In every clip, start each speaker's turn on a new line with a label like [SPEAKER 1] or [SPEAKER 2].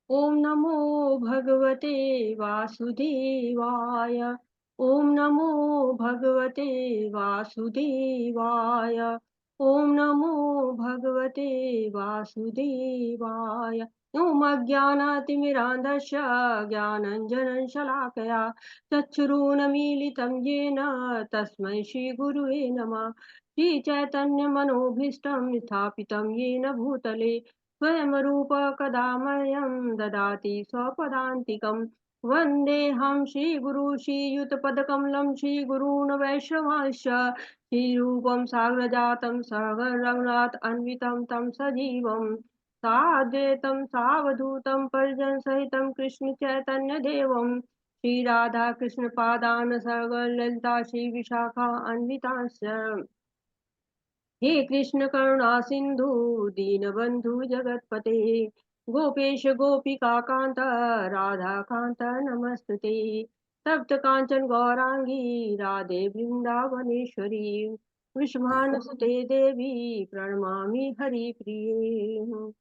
[SPEAKER 1] ओम नमो भगवते वासुदेवाय। ओम नमो भगवते वासुदेवाय। ओम नमो भगवते वासुदेवाय। ओम अज्ञानातिमिरान्धस्य ज्ञानञ्जनं शलाकया चक्षुरुन्मीलितं येन तस्मै श्रीगुरुवे नमः। श्रीचैतन्यमनोभीष्टं स्थापितं येन भूतले स्वयं रूप कदा मह्यं ददाति स्वपदान्तिकं। वन्देऽहं श्रीगुरु श्रीयुतपदकमलं श्रीगुरून् वैष्णवांश्च श्रीरूपं साग्रजातं सहगण रघुनाथ अन्वितं तं सजीवं साद्वैतं सावधूतं परिजनसहितं कृष्ण चैतन्यदेवं श्रीराधा कृष्णपादान् सहगण ललिता श्रीविशाखा अन्वितांश्च। हे कृष्ण करुणा सिंधु दीनबंधु जगतपते गोपेश गोपिका कांत राधा कांत नमस्तुते तप्त कांचन गौरांगी राधे वृंदावनेश्वरी विश्वानुसुते देवी प्रणमामि हरिप्रिये।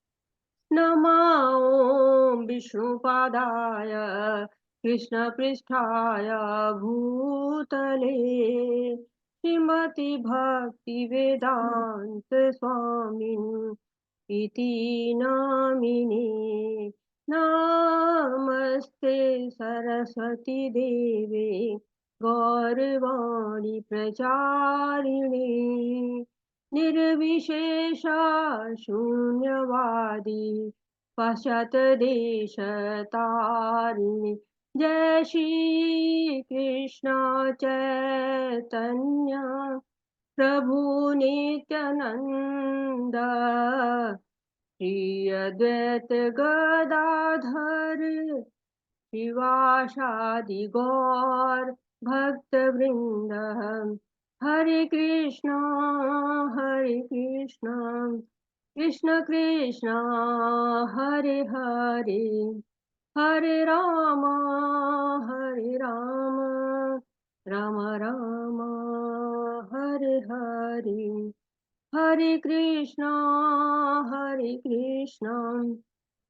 [SPEAKER 1] नमो विष्णुपादाय कृष्णपृष्ठाय भूतले श्रीमति भक्ति वेदांत स्वामिन् इति नामिने। नमस्ते सरस्वती देवे गौरवाणी प्रचारिणे निर्विशेषा शून्यवादी पाश्चात्यदेशतारिणे। जय श्री कृष्ण चैतन्य प्रभु नित्यानंद श्री अद्वैत गदाधर शिवासादि गौर भक्त वृंद। हरे कृष्णा कृष्ण कृष्णा हरे हरे, हरे राम राम राम हरे हरे। हरे कृष्णा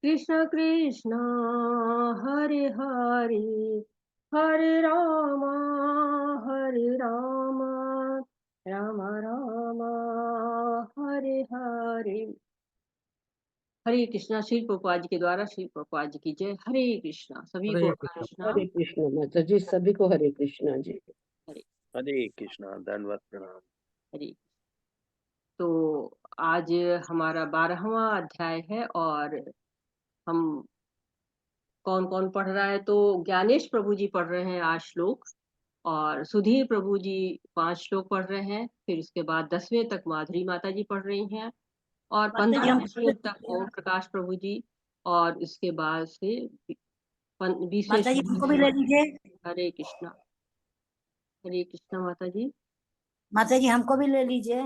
[SPEAKER 1] कृष्ण कृष्ण हरे हरे, हरे राम राम राम हरे हरे। हरे कृष्णा। श्री प्रभुपाद जी के द्वारा श्री प्रभुपाद जी की जय। हरे कृष्णा। सभी को
[SPEAKER 2] हरे
[SPEAKER 1] हरे कृष्णा।
[SPEAKER 2] कृष्ण माता जी, सभी को हरे कृष्णा जी।
[SPEAKER 1] हरे
[SPEAKER 3] हरे कृष्णा, धन्यवाद, प्रणाम।
[SPEAKER 1] हरे। तो आज हमारा 12वां अध्याय है और हम कौन कौन पढ़ रहा है, तो ज्ञानेश प्रभु जी पढ़ रहे हैं आज श्लोक, और सुधीर प्रभु जी 5 श्लोक पढ़ रहे हैं। फिर उसके बाद 10वें तक माधुरी माता जी पढ़ रही हैं और 15वें श्लोक तक ओम प्रकाश प्रभु जी, और उसके बाद से 20वें
[SPEAKER 4] माता जी हमको भी ले लीजिए।
[SPEAKER 1] हरे कृष्णा। हरे कृष्णा माता जी।
[SPEAKER 4] माता जी हमको भी ले लीजिए।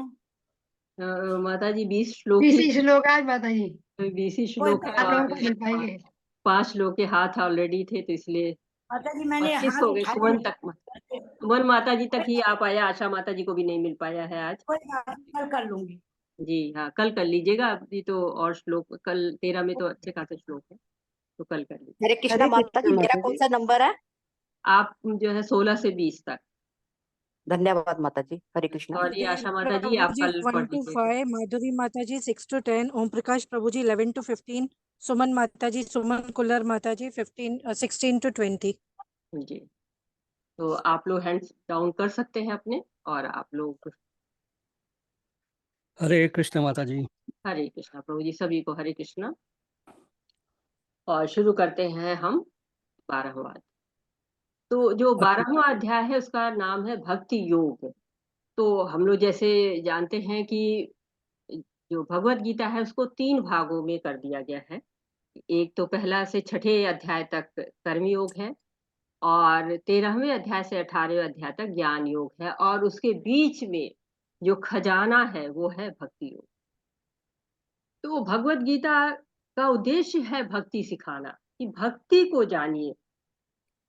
[SPEAKER 1] माता जी 20 श्लोक
[SPEAKER 5] 20 श्लोक आज माता जी,
[SPEAKER 1] 20 श्लोक है
[SPEAKER 5] आप लोगों
[SPEAKER 1] और
[SPEAKER 5] को मिल पाएंगे।
[SPEAKER 1] 5 लोग के हाथ ऑलरेडी थे, तो इसलिए
[SPEAKER 4] माता जी मैंने
[SPEAKER 1] 25
[SPEAKER 4] हाथ
[SPEAKER 1] हो गए।
[SPEAKER 4] उठा
[SPEAKER 1] सुमन तक, सुमन माता जी तक ही आ पाया, आशा माता जी को भी नहीं मिल पाया है आज।
[SPEAKER 4] कल कर लूंगी।
[SPEAKER 1] जी हाँ, कल कर लीजिएगा। अभी तो और श्लोक, कल 13 में तो अच्छे खासे श्लोक है, तो कल कर लीजिए।
[SPEAKER 6] हरे कृष्णा माता जी, मेरा कौन सा नंबर है?
[SPEAKER 1] आप जो है 16 से 20 तक।
[SPEAKER 6] धन्यवाद माता जी, हरे कृष्णा।
[SPEAKER 1] सॉरी आशा माता जी, आप कल
[SPEAKER 7] 1
[SPEAKER 1] पढ़
[SPEAKER 7] to
[SPEAKER 1] लीजिएगा।
[SPEAKER 7] 5, माधुरी माता जी 6 to 10, Om Prakash Prabhu ji 11 to 15, सुमन माता जी, सुमन कुल्लर माता जी 16 to 20।
[SPEAKER 1] जी, तो आप लोग हैंड्स डाउन कर सकते हैं अपने, और आप लोग
[SPEAKER 2] हरे कृष्ण माता जी।
[SPEAKER 1] हरे कृष्णा। प्रभु जी सभी को हरे कृष्णा। और शुरू करते हैं हम 12वां। तो जो 12वां अध्याय है उसका नाम है भक्ति योग। तो हम लोग जैसे जानते हैं कि जो भगवत गीता है उसको 3 भागों में कर दिया गया है। एक तो पहला से 6ठे अध्याय तक कर्म योग है, और 13वें अध्याय से 18वें अध्याय तक ज्ञान योग है, और उसके बीच में जो खजाना है वो है भक्ति योग। तो भगवत गीता का उद्देश्य है भक्ति सिखाना, कि भक्ति को जानिए।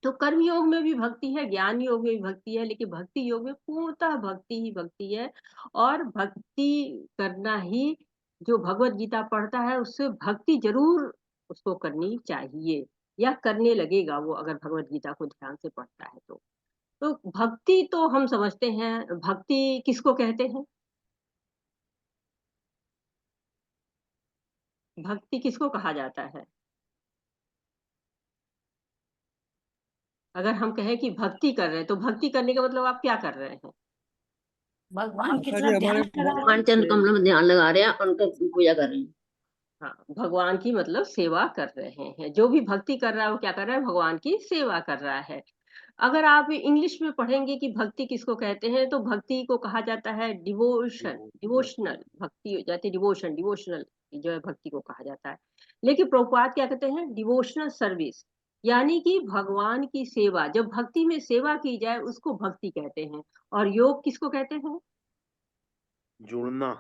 [SPEAKER 1] तो कर्म योग में भी भक्ति है, ज्ञान योग में भी भक्ति है, लेकिन भक्ति योग में पूर्णतः भक्ति ही भक्ति है। और भक्ति करना ही, जो भगवत गीता पढ़ता है उससे भक्ति जरूर उसको करनी चाहिए या करने लगेगा वो, अगर भगवत गीता को ध्यान से पढ़ता है तो भक्ति तो हम समझते हैं, भक्ति किसको कहते हैं? भक्ति किसको कहा जाता है? अगर हम कहें कि भक्ति कर रहे हैं, तो भक्ति करने का मतलब आप क्या कर रहे हैं?
[SPEAKER 4] भगवान की
[SPEAKER 2] माता जी
[SPEAKER 4] तरफ
[SPEAKER 2] हमारे
[SPEAKER 4] ध्यान लगा
[SPEAKER 2] भगवान चरण कमलों में ध्यान लगा रहे हैं, उनका पूजा कर रहे हैं।
[SPEAKER 1] हाँ, भगवान की मतलब सेवा कर रहे हैं। जो भी भक्ति कर रहा है वो क्या कर रहा है? भगवान की सेवा कर रहा है। अगर आप इंग्लिश में पढ़ेंगे कि भक्ति किसको कहते हैं, तो भक्ति को कहा जाता है डिवोशन, डिवोशनल भक्ति हो जाती है, डिवोशन, डिवोशनल जो है भक्ति को कहा जाता है। लेकिन प्रभुपाद क्या कहते हैं? डिवोशनल सर्विस, यानी कि भगवान की सेवा, जब भक्ति में सेवा की जाए उसको भक्ति कहते हैं। और योग किसको कहते हैं?
[SPEAKER 3] जुड़ना,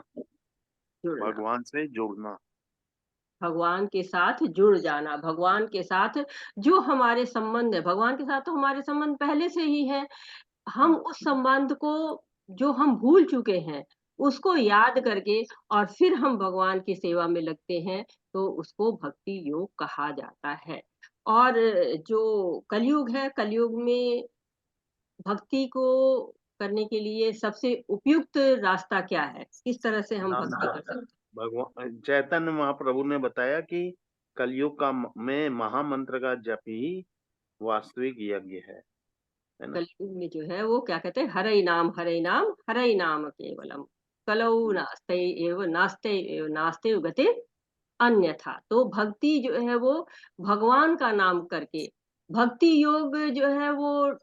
[SPEAKER 1] जुड़ना,
[SPEAKER 3] भगवान से जुड़ना।
[SPEAKER 1] भगवान के साथ जुड़ जाना, भगवान के साथ जो हमारे संबंध है, भगवान के साथ तो हमारे संबंध पहले से ही है, हम उस संबंध को जो हम भूल चुके हैं उसको याद करके और फिर हम भगवान की सेवा में लगते हैं, तो उसको भक्ति योग कहा जाता है। और जो कलयुग है, कलयुग में भक्ति को करने के लिए सबसे उपयुक्त रास्ता क्या है? किस तरह से हम
[SPEAKER 3] नाम
[SPEAKER 1] भक्ति कर
[SPEAKER 3] जप।
[SPEAKER 1] सकते हैं?
[SPEAKER 3] भगवान चैतन्य महाप्रभु ने बताया कि कलयुग का में महामंत्र का जप ही वास्तविक यज्ञ है ना।
[SPEAKER 1] कलयुग में जो है वो क्या कहते हैं? हरै नाम, हरै नाम, हरै नाम केवलम, कलौ नास्ते एव नास्ते एव नास्ते गति अन्यथा। तो भक्ति जो है वो भगवान का नाम करके, भक्ति योग जो है वो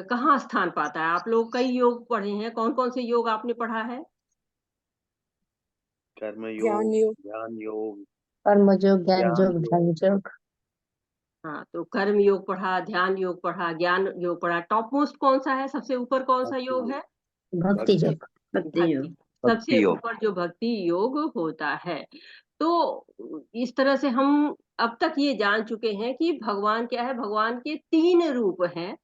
[SPEAKER 1] कहाँ स्थान पाता है? आप लोग कई योग पढ़े हैं, कौन कौन से योग आपने पढ़ा है?
[SPEAKER 3] कर्म
[SPEAKER 7] ज्ञान
[SPEAKER 3] योग,
[SPEAKER 7] योग।
[SPEAKER 3] ज्ञान योग,
[SPEAKER 2] कर्म योग, ज्ञान
[SPEAKER 3] ज्ञान
[SPEAKER 2] योग, ध्यान योग।
[SPEAKER 1] हाँ, तो कर्म योग पढ़ा, ध्यान योग पढ़ा, ज्ञान योग पढ़ा। टॉप मोस्ट कौन सा है? सबसे ऊपर कौन सा योग है?
[SPEAKER 2] भक्ति योग, भक्ति
[SPEAKER 1] भक्ति।
[SPEAKER 2] योग।
[SPEAKER 1] सबसे ऊपर जो भक्ति योग होता है। तो इस तरह से हम अब तक ये जान चुके हैं कि भगवान क्या है? भगवान के 3 रूप हैं।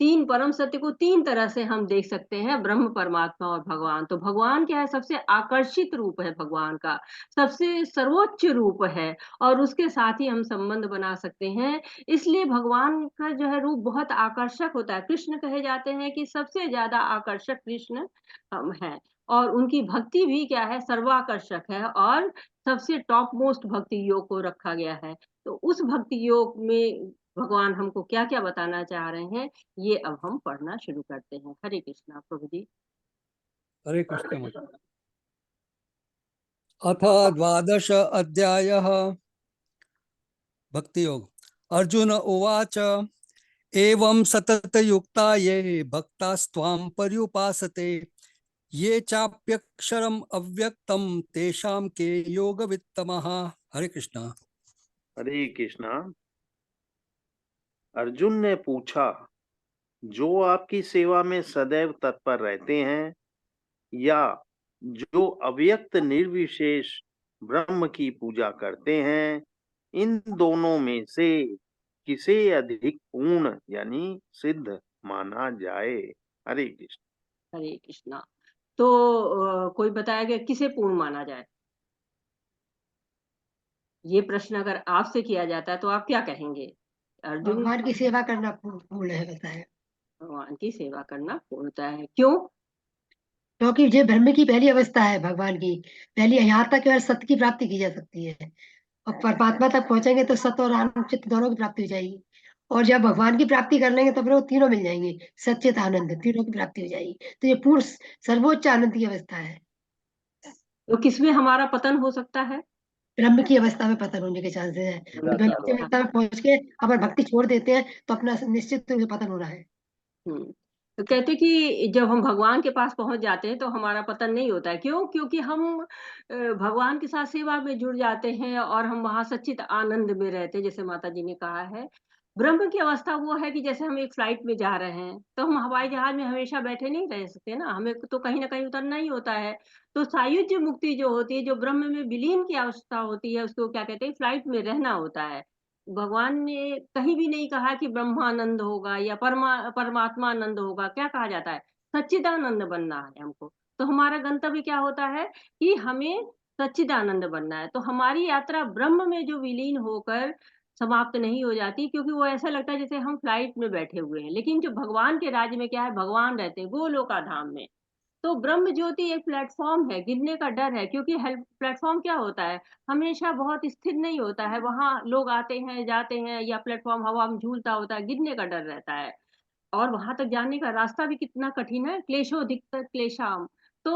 [SPEAKER 1] 3 परम सत्य को 3 तरह से हम देख सकते हैं, ब्रह्म, परमात्मा और भगवान। तो भगवान क्या है? सबसे आकर्षित रूप है भगवान का, सबसे सर्वोच्च रूप है, और उसके साथ ही हम संबंध बना सकते हैं। इसलिए भगवान का जो है रूप बहुत आकर्षक होता है। कृष्ण कहे जाते हैं कि सबसे ज्यादा आकर्षक कृष्ण हम हैं, और उनकी भक्ति भी क्या है? सर्वाकर्षक है, और सबसे टॉप मोस्ट भक्ति योग को रखा गया है। तो उस भक्ति योग में भगवान हमको क्या क्या बताना चाह रहे हैं, ये अब हम पढ़ना शुरू करते हैं। हरे कृष्णा प्रभु जी।
[SPEAKER 2] हरे कृष्ण माता। अथ द्वादश अध्यायः भक्ति योग। अर्जुन उवाच एवं सततयुक्ता ये भक्तास्त्वां पर्युपासते ये चाप्यक्षरम् अव्यक्तं तेषां के योगवित्तमः। हरे कृष्णा।
[SPEAKER 3] हरे कृष्णा। अर्जुन ने पूछा, जो आपकी सेवा में सदैव तत्पर रहते हैं या जो अव्यक्त निर्विशेष ब्रह्म की पूजा करते हैं, इन दोनों में से किसे अधिक पूर्ण यानी सिद्ध माना जाए? हरे कृष्ण।
[SPEAKER 1] हरे कृष्णा। तो कोई बताएगा किसे पूर्ण माना जाए? ये प्रश्न अगर आपसे किया जाता है तो आप क्या कहेंगे? अर्जुन,
[SPEAKER 5] भगवान की सेवा करना पूर्ण है बताया।
[SPEAKER 1] भगवान की सेवा करना पूर्णता है। क्यों?
[SPEAKER 5] क्योंकि ये ब्रह्म की पहली अवस्था है, भगवान की पहली, यहाँ तक केवल सत्य की प्राप्ति की जा सकती है, और परमात्मा तक पहुंचेंगे तो सत्य और आनंद चित्त दोनों की प्राप्ति हो जाएगी। और जब भगवान की प्राप्ति कर लेंगे तो फिर वो तीनों मिल जाएंगे, सच्चित आनंद, तीनों की प्राप्ति हो जाएगी। तो ये पूर्ण सर्वोच्च आनंद की अवस्था है।
[SPEAKER 1] तो किसमें हमारा पतन हो सकता है?
[SPEAKER 5] ब्रह्म की अवस्था में पतन होने के चांसेस है। ब्रह्म की अवस्था में पहुंच के अगर भक्ति छोड़ देते हैं तो अपना निश्चित रूप से पतन होना है।
[SPEAKER 1] तो कहते कि जब हम भगवान के पास पहुंच जाते हैं तो हमारा पतन नहीं होता है। क्यों? क्योंकि हम भगवान के साथ सेवा में जुड़ जाते हैं और हम वहां सच्चित आनंद में रहते हैं। जैसे माता जी ने कहा है, ब्रह्म की अवस्था वो है कि जैसे हम एक फ्लाइट में जा रहे हैं, तो हम हवाई जहाज में हमेशा बैठे नहीं रह सकते ना, हमें तो कहीं ना कहीं उतरना ही होता है। तो सायुज्य मुक्ति जो होती है, जो ब्रह्म में विलीन की अवस्था होती है, उसको क्या कहते हैं? फ्लाइट में रहना होता है। भगवान ने कहीं भी नहीं कहा कि ब्रह्मानंद होगा या परमात्मा आनंद होगा। क्या कहा जाता है? सच्चिदानंद बनना है हमको। तो हमारा गंतव्य क्या होता है कि हमें सच्चिदानंद बनना है। तो हमारी यात्रा ब्रह्म में जो विलीन होकर समाप्त नहीं हो जाती, क्योंकि वो ऐसा लगता है जैसे हम फ्लाइट में बैठे हुए हैं, लेकिन जो भगवान के राज्य में क्या है, भगवान रहते हैं गोलोका धाम में। तो ब्रह्म ज्योति एक प्लेटफॉर्म है, गिरने का डर है, क्योंकि हेल्प प्लेटफॉर्म क्या होता है, हमेशा बहुत स्थिर नहीं होता है, वहां लोग आते हैं जाते हैं, या प्लेटफॉर्म हवा में झूलता होता है, गिरने का डर रहता है। और वहां तक जाने का रास्ता भी कितना कठिन है, क्लेशोधिकतर क्लेशाम। तो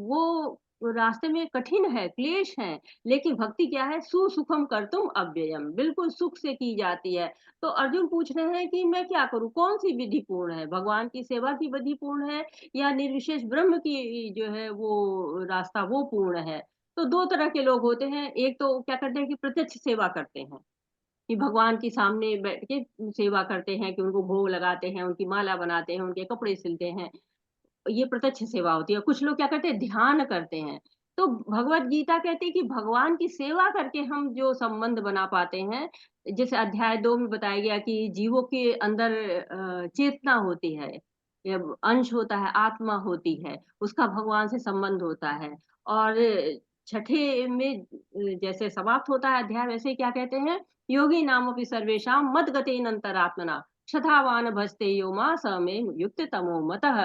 [SPEAKER 1] वो रास्ते में कठिन है, क्लेश है, लेकिन भक्ति क्या है, सुसुखम कर्तुम अव्ययम, बिल्कुल सुख से की जाती है। तो अर्जुन पूछ रहे हैं कि मैं क्या करूं, कौन सी विधि पूर्ण है, भगवान की सेवा की विधि पूर्ण है या निर्विशेष ब्रह्म की जो है वो रास्ता वो पूर्ण है। तो दो तरह के लोग होते हैं, एक तो क्या करते हैं कि प्रत्यक्ष सेवा करते हैं, कि भगवान के सामने बैठ के सेवा करते हैं, कि उनको भोग लगाते हैं, उनकी माला बनाते हैं, उनके कपड़े सिलते हैं, ये प्रत्यक्ष सेवा होती है। कुछ लोग क्या करते हैं, ध्यान करते हैं। तो भगवत गीता कहती है कि भगवान की सेवा करके हम जो संबंध बना पाते हैं, जैसे अध्याय 2 में बताया गया कि जीवों के अंदर चेतना होती है, या अंश होता है, आत्मा होती है, उसका भगवान से संबंध होता है। और छठे में जैसे समाप्त होता है अध्याय, वैसे क्या कहते हैं, योगी नाम अपि सर्वेषां मद गतेन अंतरात्मना श्रद्धावान भजते यो मां स मे युक्त तमो मतः।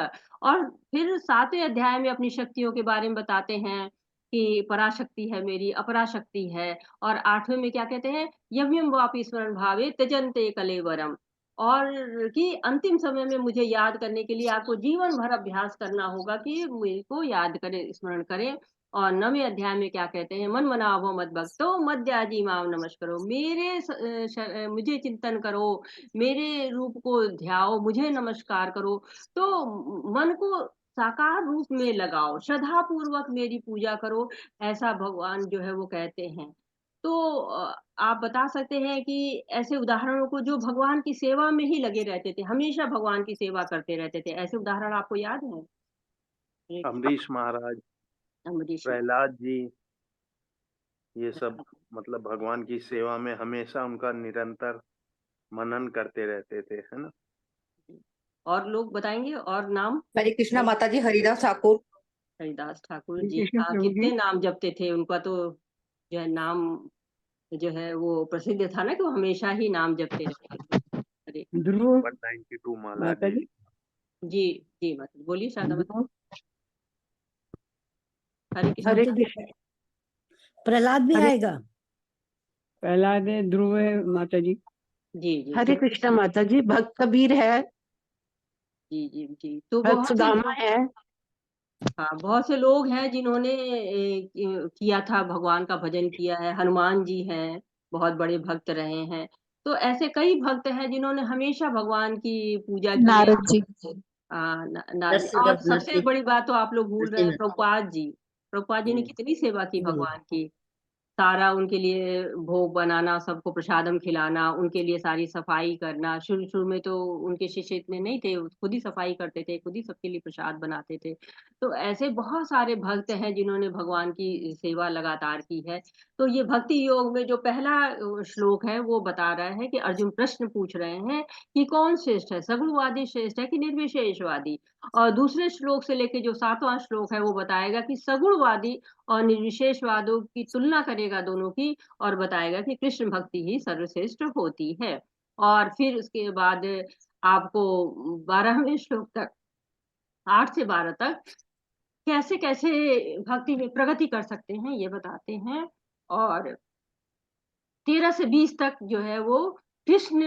[SPEAKER 1] और फिर 7वें अध्याय में अपनी शक्तियों के बारे में बताते हैं कि पराशक्ति है मेरी, अपराशक्ति है। और 8वें में क्या कहते हैं, यम्यम वापि स्मरण भावे त्यजन्ते कलेवरम, और कि अंतिम समय में मुझे याद करने के लिए आपको जीवन भर अभ्यास करना होगा कि मुझे को याद करें, स्मरण करें। और 9वें अध्याय में क्या कहते हैं, मन मनावो मद भक्तो मद्याजी माम नमस्करो, मुझे चिंतन करो, मेरे रूप को ध्याओ, मुझे नमस्कार करो। तो मन को साकार रूप में लगाओ, श्रद्धा पूर्वक मेरी पूजा करो, ऐसा भगवान जो है वो कहते हैं। तो आप बता सकते हैं कि ऐसे उदाहरणों को जो भगवान की सेवा में ही लगे रहते थे, हमेशा भगवान की सेवा करते रहते थे, ऐसे उदाहरण आपको याद है?
[SPEAKER 3] अम्बरीश महाराज,
[SPEAKER 1] अमरीश
[SPEAKER 3] प्रहलाद जी, ये सब मतलब भगवान की सेवा में हमेशा उनका निरंतर मनन करते रहते थे, है ना।
[SPEAKER 1] और लोग बताएंगे और नाम?
[SPEAKER 6] हरे कृष्णा माता जी। हरिदास ठाकुर।
[SPEAKER 1] हरिदास ठाकुर
[SPEAKER 2] हरे
[SPEAKER 1] जी,
[SPEAKER 2] कृष्ण
[SPEAKER 1] हाँ,
[SPEAKER 2] प्रभु जी।
[SPEAKER 1] कितने नाम जपते थे, उनका तो जो है नाम जो है वो प्रसिद्ध था ना, कि वो हमेशा ही नाम जपते रहते थे। अरे
[SPEAKER 2] ध्रुव
[SPEAKER 3] 192 माला
[SPEAKER 2] माता
[SPEAKER 3] जी।
[SPEAKER 2] जी।
[SPEAKER 1] जी, जी मतलब बोलिए शारदा माता।
[SPEAKER 2] ध्रुव
[SPEAKER 1] हरे कृष्ण।
[SPEAKER 4] हरे कृष्ण। प्रहलाद भी
[SPEAKER 2] हरे
[SPEAKER 4] आएगा।
[SPEAKER 2] प्रहलाद है, ध्रुव है माता जी।
[SPEAKER 1] जी जी
[SPEAKER 4] हरे कृष्ण माता जी। भक्त कबीर है।
[SPEAKER 1] जी जी जी। तो
[SPEAKER 4] भक्त
[SPEAKER 1] बहुत से
[SPEAKER 4] सुदामा है।
[SPEAKER 1] हाँ, बहुत से लोग हैं जिन्होंने किया था, भगवान का भजन किया है। हनुमान जी हैं, बहुत बड़े भक्त रहे हैं। तो ऐसे कई भक्त हैं जिन्होंने हमेशा भगवान की पूजा की है।
[SPEAKER 4] नारद जी।
[SPEAKER 1] नारद जी। और सबसे बड़ी बात तो आप लोग भूल रहे हैं, प्रभुपाद जी। प्रभुपाद जी ने कितनी सेवा की भगवान की, सारा उनके लिए भोग बनाना, सबको प्रसादम खिलाना, उनके लिए सारी सफाई करना। शुरू शुरू में तो उनके शिष्य इतने नहीं थे, वो खुद ही सफाई करते थे, खुद ही सबके लिए प्रसाद बनाते थे। तो ऐसे बहुत सारे भक्त हैं जिन्होंने भगवान की सेवा लगातार की है। तो ये भक्ति योग में जो पहला श्लोक है वो बता रहा है कि अर्जुन प्रश्न पूछ रहे हैं कि कौन श्रेष्ठ है, सगुणवादी श्रेष्ठ है कि निर्विशेषवादी। और दूसरे श्लोक से लेके जो 7वां श्लोक है वो बताएगा कि सगुणवादी और निर्विशेषवादों की तुलना करेगा दोनों की, और बताएगा कि कृष्ण भक्ति ही सर्वश्रेष्ठ होती है। और फिर उसके बाद आपको 12वें श्लोक तक, 8 से 12 तक कैसे कैसे भक्ति में प्रगति कर सकते हैं ये बताते हैं। और 13 से 20 तक जो है वो कृष्ण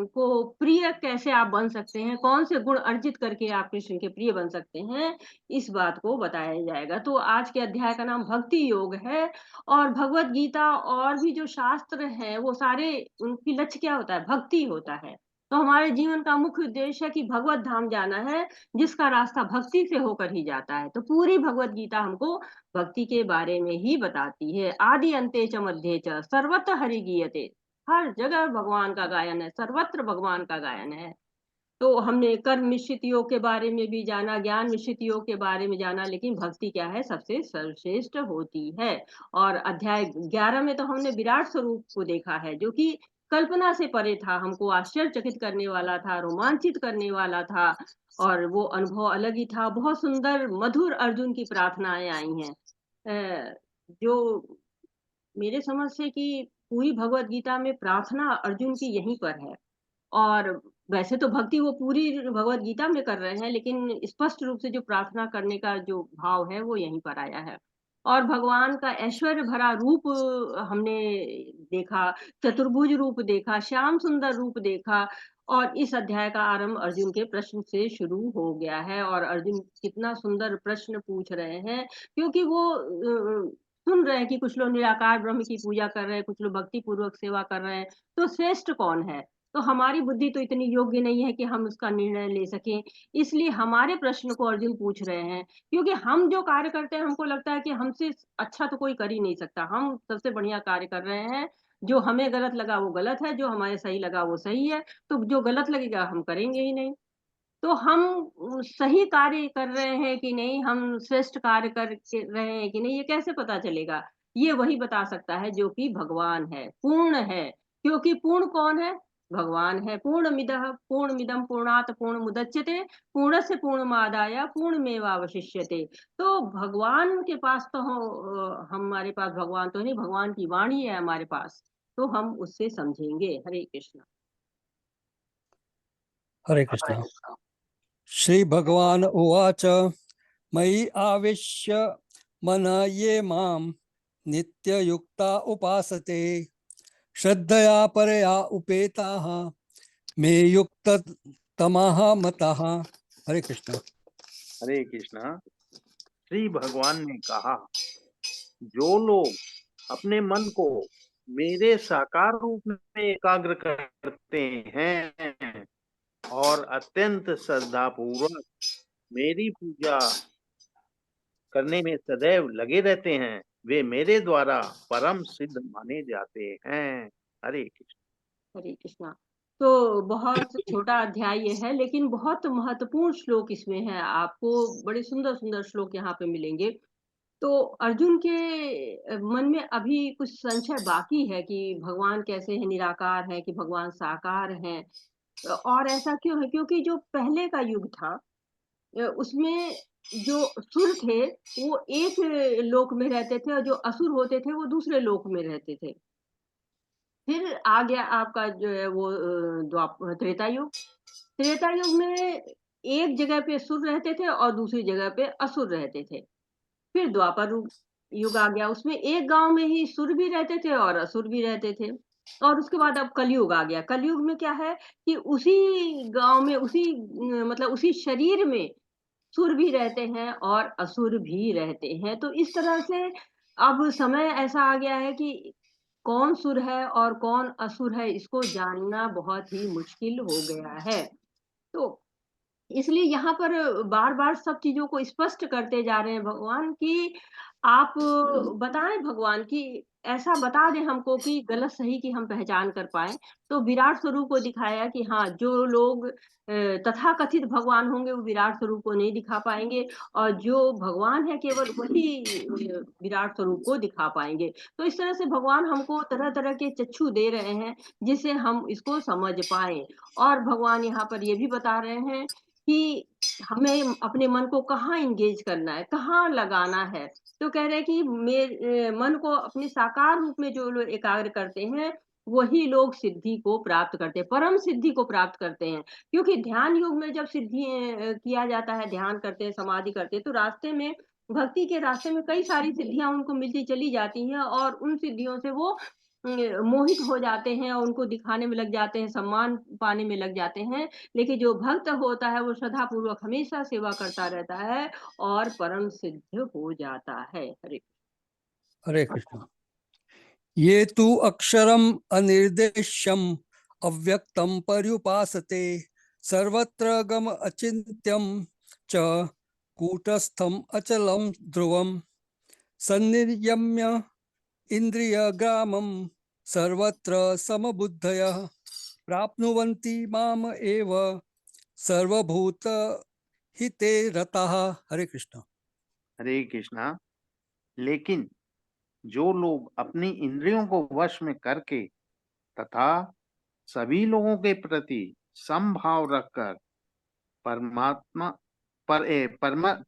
[SPEAKER 1] को प्रिय कैसे आप बन सकते हैं, कौन से गुण अर्जित करके आप कृष्ण के प्रिय बन सकते हैं, इस बात को बताया जाएगा। तो आज के अध्याय का नाम भक्ति योग है। और भगवत गीता और भी जो शास्त्र हैं वो सारे, उनकी लक्ष्य क्या होता है, भक्ति होता है। तो हमारे जीवन का मुख्य उद्देश्य है कि भगवत धाम जाना है, जिसका रास्ता भक्ति से होकर ही जाता है। तो पूरी भगवत गीता हमको भक्ति के बारे में ही बताती है। आदि अंते च मध्य च सर्वत्र हरि गीयते, हर जगह भगवान का गायन है, सर्वत्र भगवान का गायन है। तो हमने कर्म मिश्रित योग के बारे में भी जाना, ज्ञान मिश्रित योग के बारे में जाना, लेकिन भक्ति क्या है, सबसे सर्वश्रेष्ठ होती है। और अध्याय 11 में तो हमने विराट स्वरूप को देखा है, जो कि कल्पना से परे था, हमको आश्चर्यचकित करने वाला था, रोमांचित करने वाला था। और वो अनुभव अलग ही था। बहुत सुंदर मधुर अर्जुन की प्रार्थनाएं आई हैं। जो मेरे समझ से कि पूरी भगवत गीता में प्रार्थना अर्जुन की यहीं पर है। और वैसे तो भक्ति वो पूरी भगवत गीता में कर रहे हैं, लेकिन स्पष्ट रूप से जो प्रार्थना करने का जो भाव है वो यहीं पर आया है। और भगवान का ऐश्वर्य भरा रूप हमने देखा, चतुर्भुज रूप देखा, श्याम सुंदर रूप देखा। और इस अध्याय का आरंभ अर्जुन के प्रश्न से शुरू हो गया है, और अर्जुन कितना सुंदर प्रश्न पूछ रहे हैं, क्योंकि वो सुन रहे हैं कि कुछ लोग निराकार ब्रह्म की पूजा कर रहे हैं, कुछ लोग भक्ति पूर्वक सेवा कर रहे हैं, तो श्रेष्ठ कौन है? तो हमारी बुद्धि तो इतनी योग्य नहीं है कि हम उसका निर्णय ले सकें, इसलिए हमारे प्रश्न को अर्जुन पूछ रहे हैं। क्योंकि हम जो कार्य करते हैं, हमको लगता है कि हमसे अच्छा तो कोई कर ही नहीं सकता, हम सबसे बढ़िया कार्य कर रहे हैं। जो हमें गलत लगा वो गलत है, जो हमें सही लगा वो सही है, तो जो गलत लगेगा हम करेंगे ही नहीं। तो हम सही कार्य कर रहे हैं कि नहीं, हम श्रेष्ठ कार्य कर के रहे हैं कि नहीं, ये कैसे पता चलेगा? ये वही बता सकता है जो कि भगवान है, पूर्ण है। क्योंकि पूर्ण कौन है? भगवान है। पूर्णमिदः पूर्णमिदं पूर्णात् पूर्णमुदच्यते पूर्णस्य पूर्णमादाय पूर्णमेवावशिष्यते। तो भगवान के पास तो हमारे पास भगवान तो नहीं, भगवान की वाणी है हमारे पास, तो हम उससे समझेंगे। हरे कृष्ण।
[SPEAKER 8] हरे कृष्ण। श्री भगवान उवाच मयि आविश्य मन ये माम नित्ययुक्ता उपासते श्रद्धया परया उपेताः मे युक्ततमः मतः। हरे कृष्ण।
[SPEAKER 3] हरे कृष्णा। श्री भगवान ने कहा, जो लोग अपने मन को मेरे साकार रूप में एकाग्र करते हैं और अत्यंत श्रद्धा पूर्वक मेरी पूजा करने में सदैव लगे रहते हैं, वे मेरे द्वारा परम सिद्ध माने जाते हैं। हरे कृष्ण।
[SPEAKER 1] हरे कृष्णा। तो बहुत छोटा अध्याय ये है, लेकिन बहुत महत्वपूर्ण श्लोक इसमें है। आपको बड़े सुंदर सुंदर श्लोक यहाँ पे मिलेंगे। तो अर्जुन के मन में अभी कुछ संशय बाकी है कि भगवान कैसे है, निराकार है कि भगवान साकार हैं। और ऐसा क्यों है? क्योंकि जो पहले का युग था, उसमें जो सुर थे वो एक लोक में रहते थे, और जो असुर होते थे वो दूसरे लोक में रहते थे। फिर आ गया आपका जो है वो त्रेता युग। त्रेता युग में एक जगह पे सुर रहते थे और दूसरी जगह पे असुर रहते थे। फिर द्वापर युग आ गया, उसमें एक गांव में ही सुर भी रहते थे और असुर भी रहते थे। और उसके बाद अब कलयुग आ गया। कलयुग में क्या है कि उसी गांव में, उसी मतलब उसी शरीर में सुर भी रहते हैं और असुर भी रहते हैं। तो इस तरह से अब समय ऐसा आ गया है कि कौन सुर है और कौन असुर है, इसको जानना बहुत ही मुश्किल हो गया है। तो इसलिए यहाँ पर बार-बार सब चीज़ों को स्पष्ट करते जा रहे हैं भगवान कि आप बताएँ भगवान कि ऐसा बता दें हमको कि गलत सही की हम पहचान कर पाएँ। तो विराट स्वरूप को दिखाया कि हाँ, जो लोग तथाकथित भगवान होंगे वो विराट स्वरूप को नहीं दिखा पाएँगे, और जो भगवान है केवल वही विराट स्वरूप को दिखा पाएँगे। तो इस तरह से भगवान हमको तरह-तरह के चक्षु दे रहे हैं, जिससे हम इसको समझ पाएँ। और भगवान यहाँ पर ये भी बता रहे हैं कि हमें अपने मन को कहाँ एंगेज करना है, कहाँ लगाना है। तो कह रहे हैं कि मन को अपने साकार रूप में जो लोग एकाग्र करते हैं, वही लोग सिद्धि को प्राप्त करते हैं, परम सिद्धि को प्राप्त करते हैं। क्योंकि ध्यान योग में जब सिद्धि किया जाता है, ध्यान करते हैं, समाधि करते हैं, तो रास्ते में, भक्ति के रास्ते में कई सारी सिद्धियाँ उनको मिलती चली जाती हैं, और उन सिद्धियों से वो मोहित हो जाते हैं और उनको दिखाने में लग जाते हैं, सम्मान पाने में लग जाते हैं। लेकिन जो भक्त होता है वो श्रद्धापूर्वक हमेशा सेवा करता रहता है और परम सिद्ध हो जाता है। हरे
[SPEAKER 8] हरे कृष्ण। ये तु अक्षरम अनिर्देश्यम अव्यक्तम पर्युपासते सर्वत्र गम अचिन्त्यम च कूटस्थम अचलम ध्रुवम सन्नियम्य इंद्रियग्रामम सर्वत्र समबुद्धयः प्राप्नुवन्ति माम एव सर्वभूत हिते रतः। हरे कृष्ण।
[SPEAKER 3] हरे कृष्णा। लेकिन जो लोग अपनी इंद्रियों को वश में करके तथा सभी लोगों के प्रति समभाव रखकर परमात्मा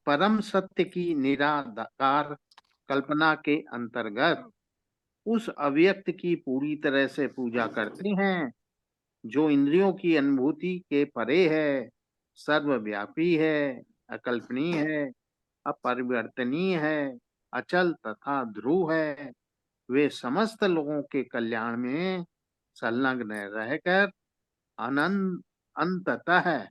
[SPEAKER 3] परम सत्य की निराकार कल्पना के अंतर्गत उस अव्यक्त की पूरी तरह से पूजा करते हैं जो इंद्रियों की अनुभूति के परे है, सर्वव्यापी है, अकल्पनीय है, अपरिवर्तनीय है, अचल तथा ध्रुव है। वे समस्त लोगों के कल्याण में संलग्न रहकर अनंत अंततः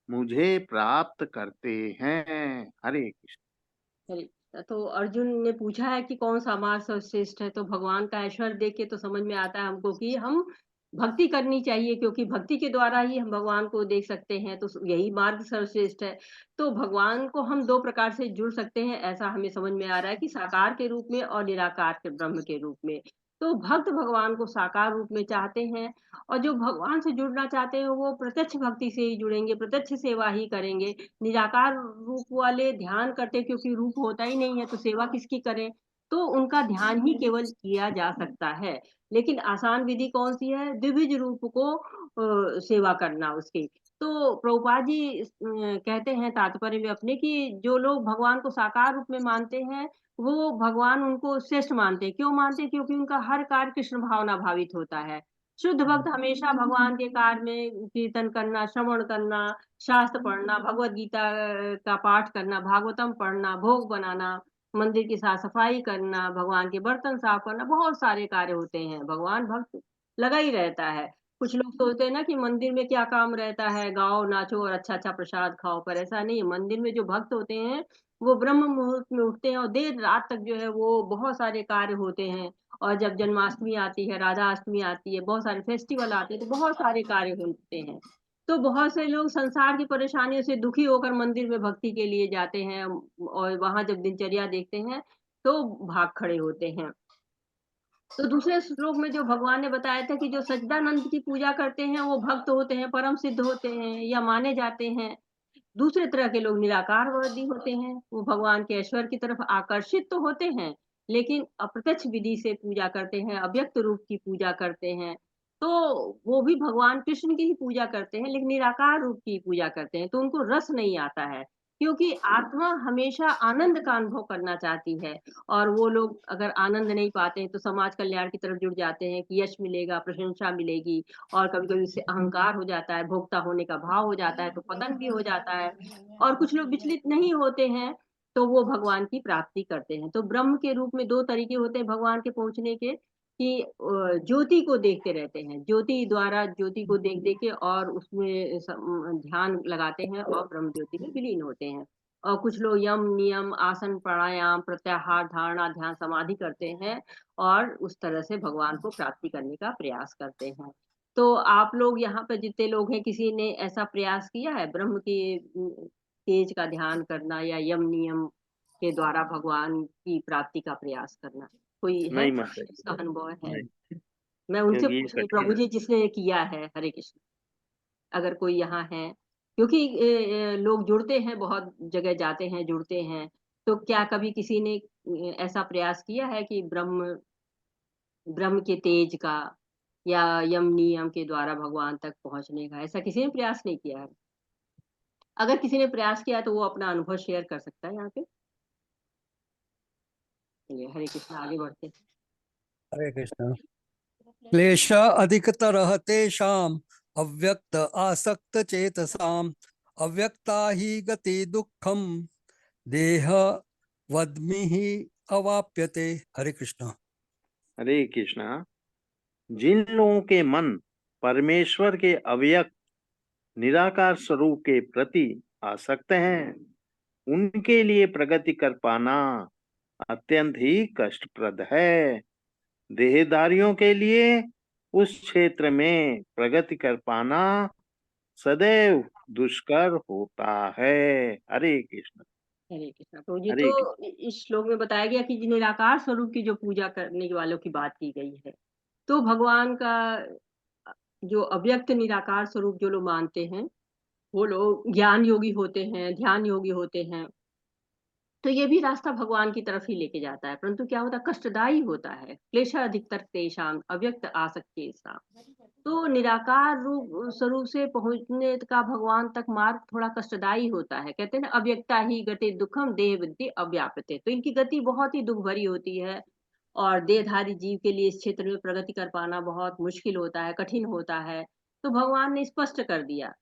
[SPEAKER 3] मुझे प्राप्त करते हैं। हरे कृष्ण।
[SPEAKER 1] तो अर्जुन ने पूछा है कि कौन सा मार्ग सर्वश्रेष्ठ है, तो भगवान का ऐश्वर्य देख के तो समझ में आता है हमको कि हम भक्ति करनी चाहिए, क्योंकि भक्ति के द्वारा ही हम भगवान को देख सकते हैं, तो यही मार्ग सर्वश्रेष्ठ है। तो भगवान को हम दो प्रकार से जुड़ सकते हैं, ऐसा हमें समझ में आ रहा है कि साकार के रूप में और निराकार के ब्रह्म के रूप में। तो भक्त भगवान को साकार रूप में चाहते हैं, और जो भगवान से जुड़ना चाहते हैं वो प्रत्यक्ष भक्ति से ही जुड़ेंगे, प्रत्यक्ष सेवा ही करेंगे। निराकार रूप वाले ध्यान करते, क्योंकि रूप होता ही नहीं है तो सेवा किसकी करें, तो उनका ध्यान ही केवल किया जा सकता है। लेकिन आसान विधि कौन सी है? द्विभुज रूप को सेवा करना उसकी। तो प्रभुपाद जी कहते हैं तात्पर्य में अपने कि जो लोग भगवान को साकार रूप में मानते हैं वो भगवान उनको श्रेष्ठ मानते हैं। क्यों मानते हैं? क्योंकि उनका हर कार्य कृष्ण भावना भावित होता है। शुद्ध भक्त हमेशा भगवान के कार्य में कीर्तन करना, श्रवण करना, शास्त्र पढ़ना, भगवत गीता का पाठ करना, भागवतम पढ़ना, भोग बनाना, मंदिर की साफ सफाई करना, भगवान के बर्तन साफ करना, बहुत सारे कार्य होते हैं। भगवान भक्त लगा ही रहता है। कुछ लोग सोचते हैं ना कि मंदिर में क्या काम रहता है, गाओ नाचो और अच्छा अच्छा प्रसाद खाओ, पर ऐसा नहीं है। मंदिर में जो भक्त होते हैं वो ब्रह्म मुहूर्त में उठते हैं और देर रात तक जो है वो बहुत सारे कार्य होते हैं। और जब जन्माष्टमी आती है, राधा अष्टमी आती है, बहुत सारे फेस्टिवल आते हैं, तो बहुत सारे कार्य होते हैं। तो बहुत से लोग संसार की परेशानियों से दुखी होकर मंदिर में भक्ति के लिए जाते हैं, और वहां जब दिनचर्या देखते हैं तो भाग खड़े होते हैं। तो दूसरे श्लोक में जो भगवान ने बताया था कि जो सच्चिदानंद की पूजा करते हैं वो भक्त होते हैं, परम सिद्ध होते हैं या माने जाते हैं। दूसरे तरह के लोग निराकारवादी होते हैं, वो भगवान के ऐश्वर्य की तरफ आकर्षित तो होते हैं लेकिन अप्रत्यक्ष विधि से पूजा करते हैं, अव्यक्त रूप की पूजा करते हैं। तो वो भी भगवान कृष्ण की ही पूजा करते हैं लेकिन निराकार रूप की पूजा करते हैं, तो उनको रस नहीं आता है, क्योंकि आत्मा हमेशा आनंद का अनुभव करना चाहती है। और वो लोग अगर आनंद नहीं पाते हैं तो समाज कल्याण की तरफ जुड़ जाते हैं कि यश मिलेगा, प्रशंसा मिलेगी, और कभी कभी उससे अहंकार हो जाता है, भोक्ता होने का भाव हो जाता है, तो पतन भी हो जाता है। और कुछ लोग विचलित नहीं होते हैं तो वो भगवान की प्राप्ति करते हैं। तो ब्रह्म के रूप में दो तरीके होते हैं भगवान के पहुंचने के, कि ज्योति को देखते रहते हैं, ज्योति द्वारा ज्योति को देख देख के और उसमें ध्यान लगाते हैं और ब्रह्म ज्योति में विलीन होते हैं। और कुछ लोग यम नियम आसन प्राणायाम प्रत्याहार धारणा ध्यान समाधि करते हैं और उस तरह से भगवान को प्राप्ति करने का प्रयास करते हैं। तो आप लोग यहाँ पे जितने लोग हैं, किसी ने ऐसा प्रयास किया है ब्रह्म की तेज का ध्यान करना या यम नियम के द्वारा भगवान की प्राप्ति का प्रयास करना? कोई है
[SPEAKER 3] नहीं माता जी,
[SPEAKER 1] इसका अनुभव है?
[SPEAKER 3] नहीं,
[SPEAKER 1] मैं उनसे
[SPEAKER 3] क्योंकि ये
[SPEAKER 1] पूछ रही हूँ
[SPEAKER 3] कठिन
[SPEAKER 1] प्रभु
[SPEAKER 3] है।
[SPEAKER 1] जी जिसने किया है। हरे कृष्ण। अगर कोई यहाँ है, क्योंकि लोग जुड़ते हैं, बहुत जगह जाते हैं, जुड़ते हैं, तो क्या कभी किसी ने ऐसा प्रयास किया है कि ब्रह्म ब्रह्म के तेज का या यम नियम के द्वारा भगवान तक पहुंचने का? ऐसा किसी ने प्रयास नहीं किया है? अगर किसी ने प्रयास किया तो वो अपना अनुभव शेयर कर सकता है यहाँ पे। चलिए हरे कृष्ण, आगे बढ़ते हैं।
[SPEAKER 8] हरे कृष्ण। क्लेश अधिकतरः तेषाम् अव्यक्त आसक्त चेतसाम् अव्यक्ता ही गति दुःखम देह वद्मिः अवाप्यते। हरे कृष्ण।
[SPEAKER 3] हरे कृष्णा। जिन लोगों के मन परमेश्वर के अव्यक्त निराकार स्वरूप के प्रति आसक्त हैं, उनके लिए प्रगति कर पाना अत्यंत ही कष्टप्रद है। देहधारियों के लिए उस क्षेत्र में प्रगति कर पाना सदैव दुष्कर होता है। हरे कृष्ण।
[SPEAKER 1] हरे कृष्ण। तो ये
[SPEAKER 3] हरे
[SPEAKER 1] तो इस श्लोक में बताया गया कि निराकार स्वरूप की जो पूजा करने वालों की बात की गई है। तो भगवान का जो अव्यक्त निराकार स्वरूप जो लोग मानते हैं वो लोग ज्ञान योगी होते हैं, ध्यान योगी होते हैं। तो ये भी रास्ता भगवान की तरफ ही लेके जाता है, परंतु क्या होता है, कष्टदायी होता है। क्लेश अधिकतर तेषाम अव्यक्त आसक्ति। तो निराकार रूप स्वरूप से पहुंचने का भगवान तक मार्ग थोड़ा कष्टदायी होता है। कहते हैं ना, अव्यक्ता ही गति दुखम देह बुद्धि अव्याप्यते। तो इनकी गति बहुत ही दुख भरी होती है और देहधारी जीव के लिए इस क्षेत्र में प्रगति कर पाना बहुत मुश्किल होता है, कठिन होता है। तो भगवान ने स्पष्ट कर दिया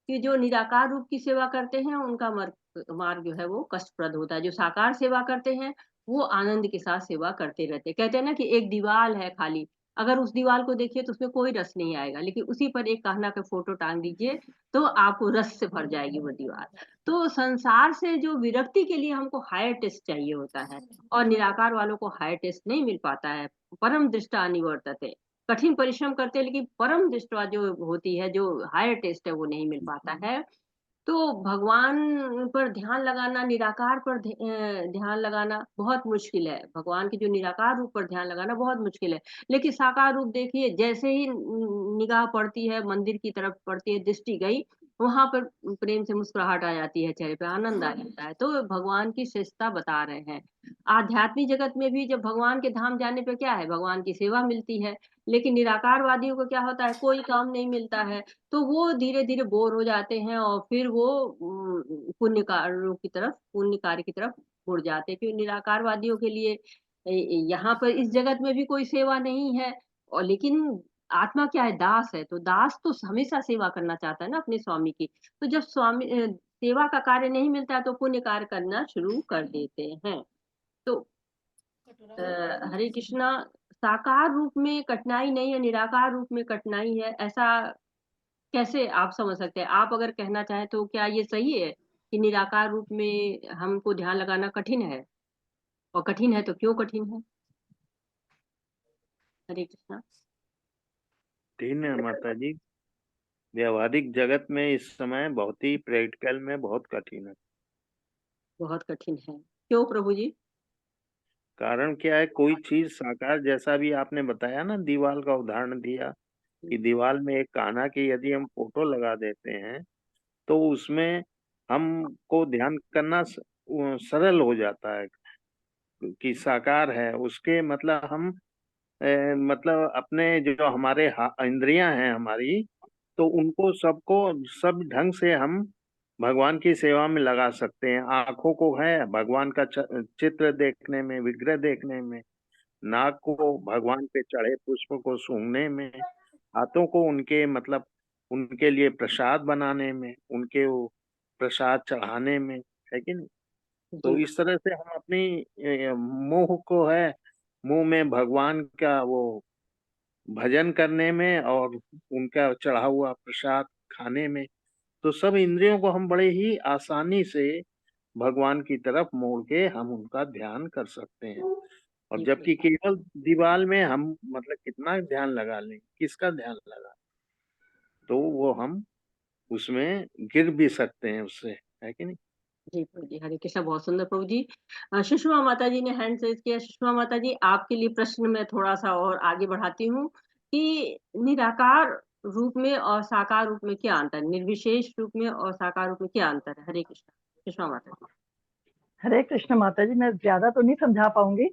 [SPEAKER 1] कि जो निराकार रूप की सेवा करते हैं उनका मार्ग जो है वो कष्टप्रद होता है। जो साकार सेवा करते हैं वो आनंद के साथ सेवा करते रहते हैं। कहते हैं ना कि एक दीवार है खाली, अगर उस दीवार को देखिए तो उसमें कोई रस नहीं आएगा, लेकिन उसी पर एक कान्हा का फोटो टांग दीजिए तो आपको रस से भर जाएगी वो दीवार। तो संसार से जो विरक्ति के लिए हमको हायर टेस्ट चाहिए होता है, और निराकार वालों को हायर टेस्ट नहीं मिल पाता है। परम दृष्टा अनिवर्तते, कठिन परिश्रम करते हैं लेकिन परम दृष्टवा जो होती है, जो हायर टेस्ट है, वो नहीं मिल पाता है। तो भगवान पर ध्यान लगाना, निराकार पर ध्यान लगाना बहुत मुश्किल है। भगवान के जो निराकार रूप पर ध्यान लगाना बहुत मुश्किल है। लेकिन साकार रूप देखिए, जैसे ही निगाह पड़ती है, मंदिर की तरफ पड़ती है, दृष्टि गई, वहां पर प्रेम से मुस्कुराहट आ जाती है, चेहरे पे आनंद आ जाता है। तो भगवान की श्रेष्ठता बता रहे हैं। आध्यात्मिक जगत में भी जब भगवान के धाम जाने पे क्या है, भगवान की सेवा मिलती है। लेकिन निराकारवादियों को क्या होता है, कोई काम नहीं मिलता है, तो वो धीरे धीरे बोर हो जाते हैं और फिर वो पुण्य कार्यों की तरफ, पुण्य कार्य की तरफ मुड़ जाते हैं। क्योंकि निराकारवादियों के लिए यहाँ पर इस जगत में भी कोई सेवा नहीं है। और लेकिन आत्मा क्या है, दास है। तो दास तो हमेशा सेवा करना चाहता है ना अपने स्वामी की। तो जब स्वामी सेवा का कार्य नहीं मिलता है तो पुण्य कार्य करना शुरू कर देते हैं। तो हरे कृष्णा, साकार रूप में कठिनाई नहीं है, निराकार रूप में कठिनाई है, ऐसा कैसे आप समझ सकते हैं? आप अगर कहना चाहें तो क्या ये सही है कि निराकार रूप में हमको ध्यान लगाना कठिन है? और कठिन है तो क्यों कठिन है? हरे कृष्णा।
[SPEAKER 3] ठीक है माता जी, व्यवहारिक जगत में इस समय बहुत ही प्रैक्टिकल में बहुत कठिन है।
[SPEAKER 1] बहुत कठिन है, क्यों प्रभु जी?
[SPEAKER 3] कारण क्या है, कोई चीज साकार, जैसा भी आपने बताया ना, दीवार का उदाहरण दिया कि दीवार में एक कान्हा की यदि हम फोटो लगा देते हैं तो उसमें हमको ध्यान करना सरल हो जाता है कि साकार है। उसके मतलब हम मतलब अपने जो हमारे इंद्रियां हैं हमारी, तो उनको सबको सब ढंग से हम भगवान की सेवा में लगा सकते हैं। आंखों को है भगवान का चित्र देखने में, विग्रह देखने में, नाक को भगवान पे चढ़े पुष्प को सूंघने में, हाथों को उनके मतलब उनके लिए प्रसाद बनाने में, उनके वो प्रसाद चढ़ाने में, है कि नहीं? तो
[SPEAKER 1] जी
[SPEAKER 3] इस तरह से हम अपनी मोह को है, मुंह में भगवान का वो भजन करने में और उनका चढ़ा हुआ प्रसाद खाने में, तो सब इंद्रियों को हम बड़े ही आसानी से भगवान की तरफ मोड़ के हम उनका ध्यान कर सकते हैं। और
[SPEAKER 1] जी
[SPEAKER 3] जबकि केवल दीवार में हम मतलब कितना ध्यान लगा लें, किसका ध्यान लगा, तो वो हम उसमें गिर भी सकते हैं उससे, है कि नहीं?
[SPEAKER 1] जी प्रभु जी, हरे कृष्णा। बहुत सुंदर प्रभु जी। सुषमा माता जी ने हैंड रेज किया। सुषमा माता जी, आपके लिए प्रश्न मैं थोड़ा सा और आगे बढ़ाती हूँ कि निराकार रूप में और साकार रूप में क्या अंतर है? निर्विशेष रूप में और साकार रूप में क्या अंतर है? हरे कृष्णा। सुषमा माता जी।
[SPEAKER 4] हरे कृष्ण माता जी, मैं ज्यादा तो नहीं समझा पाऊंगी,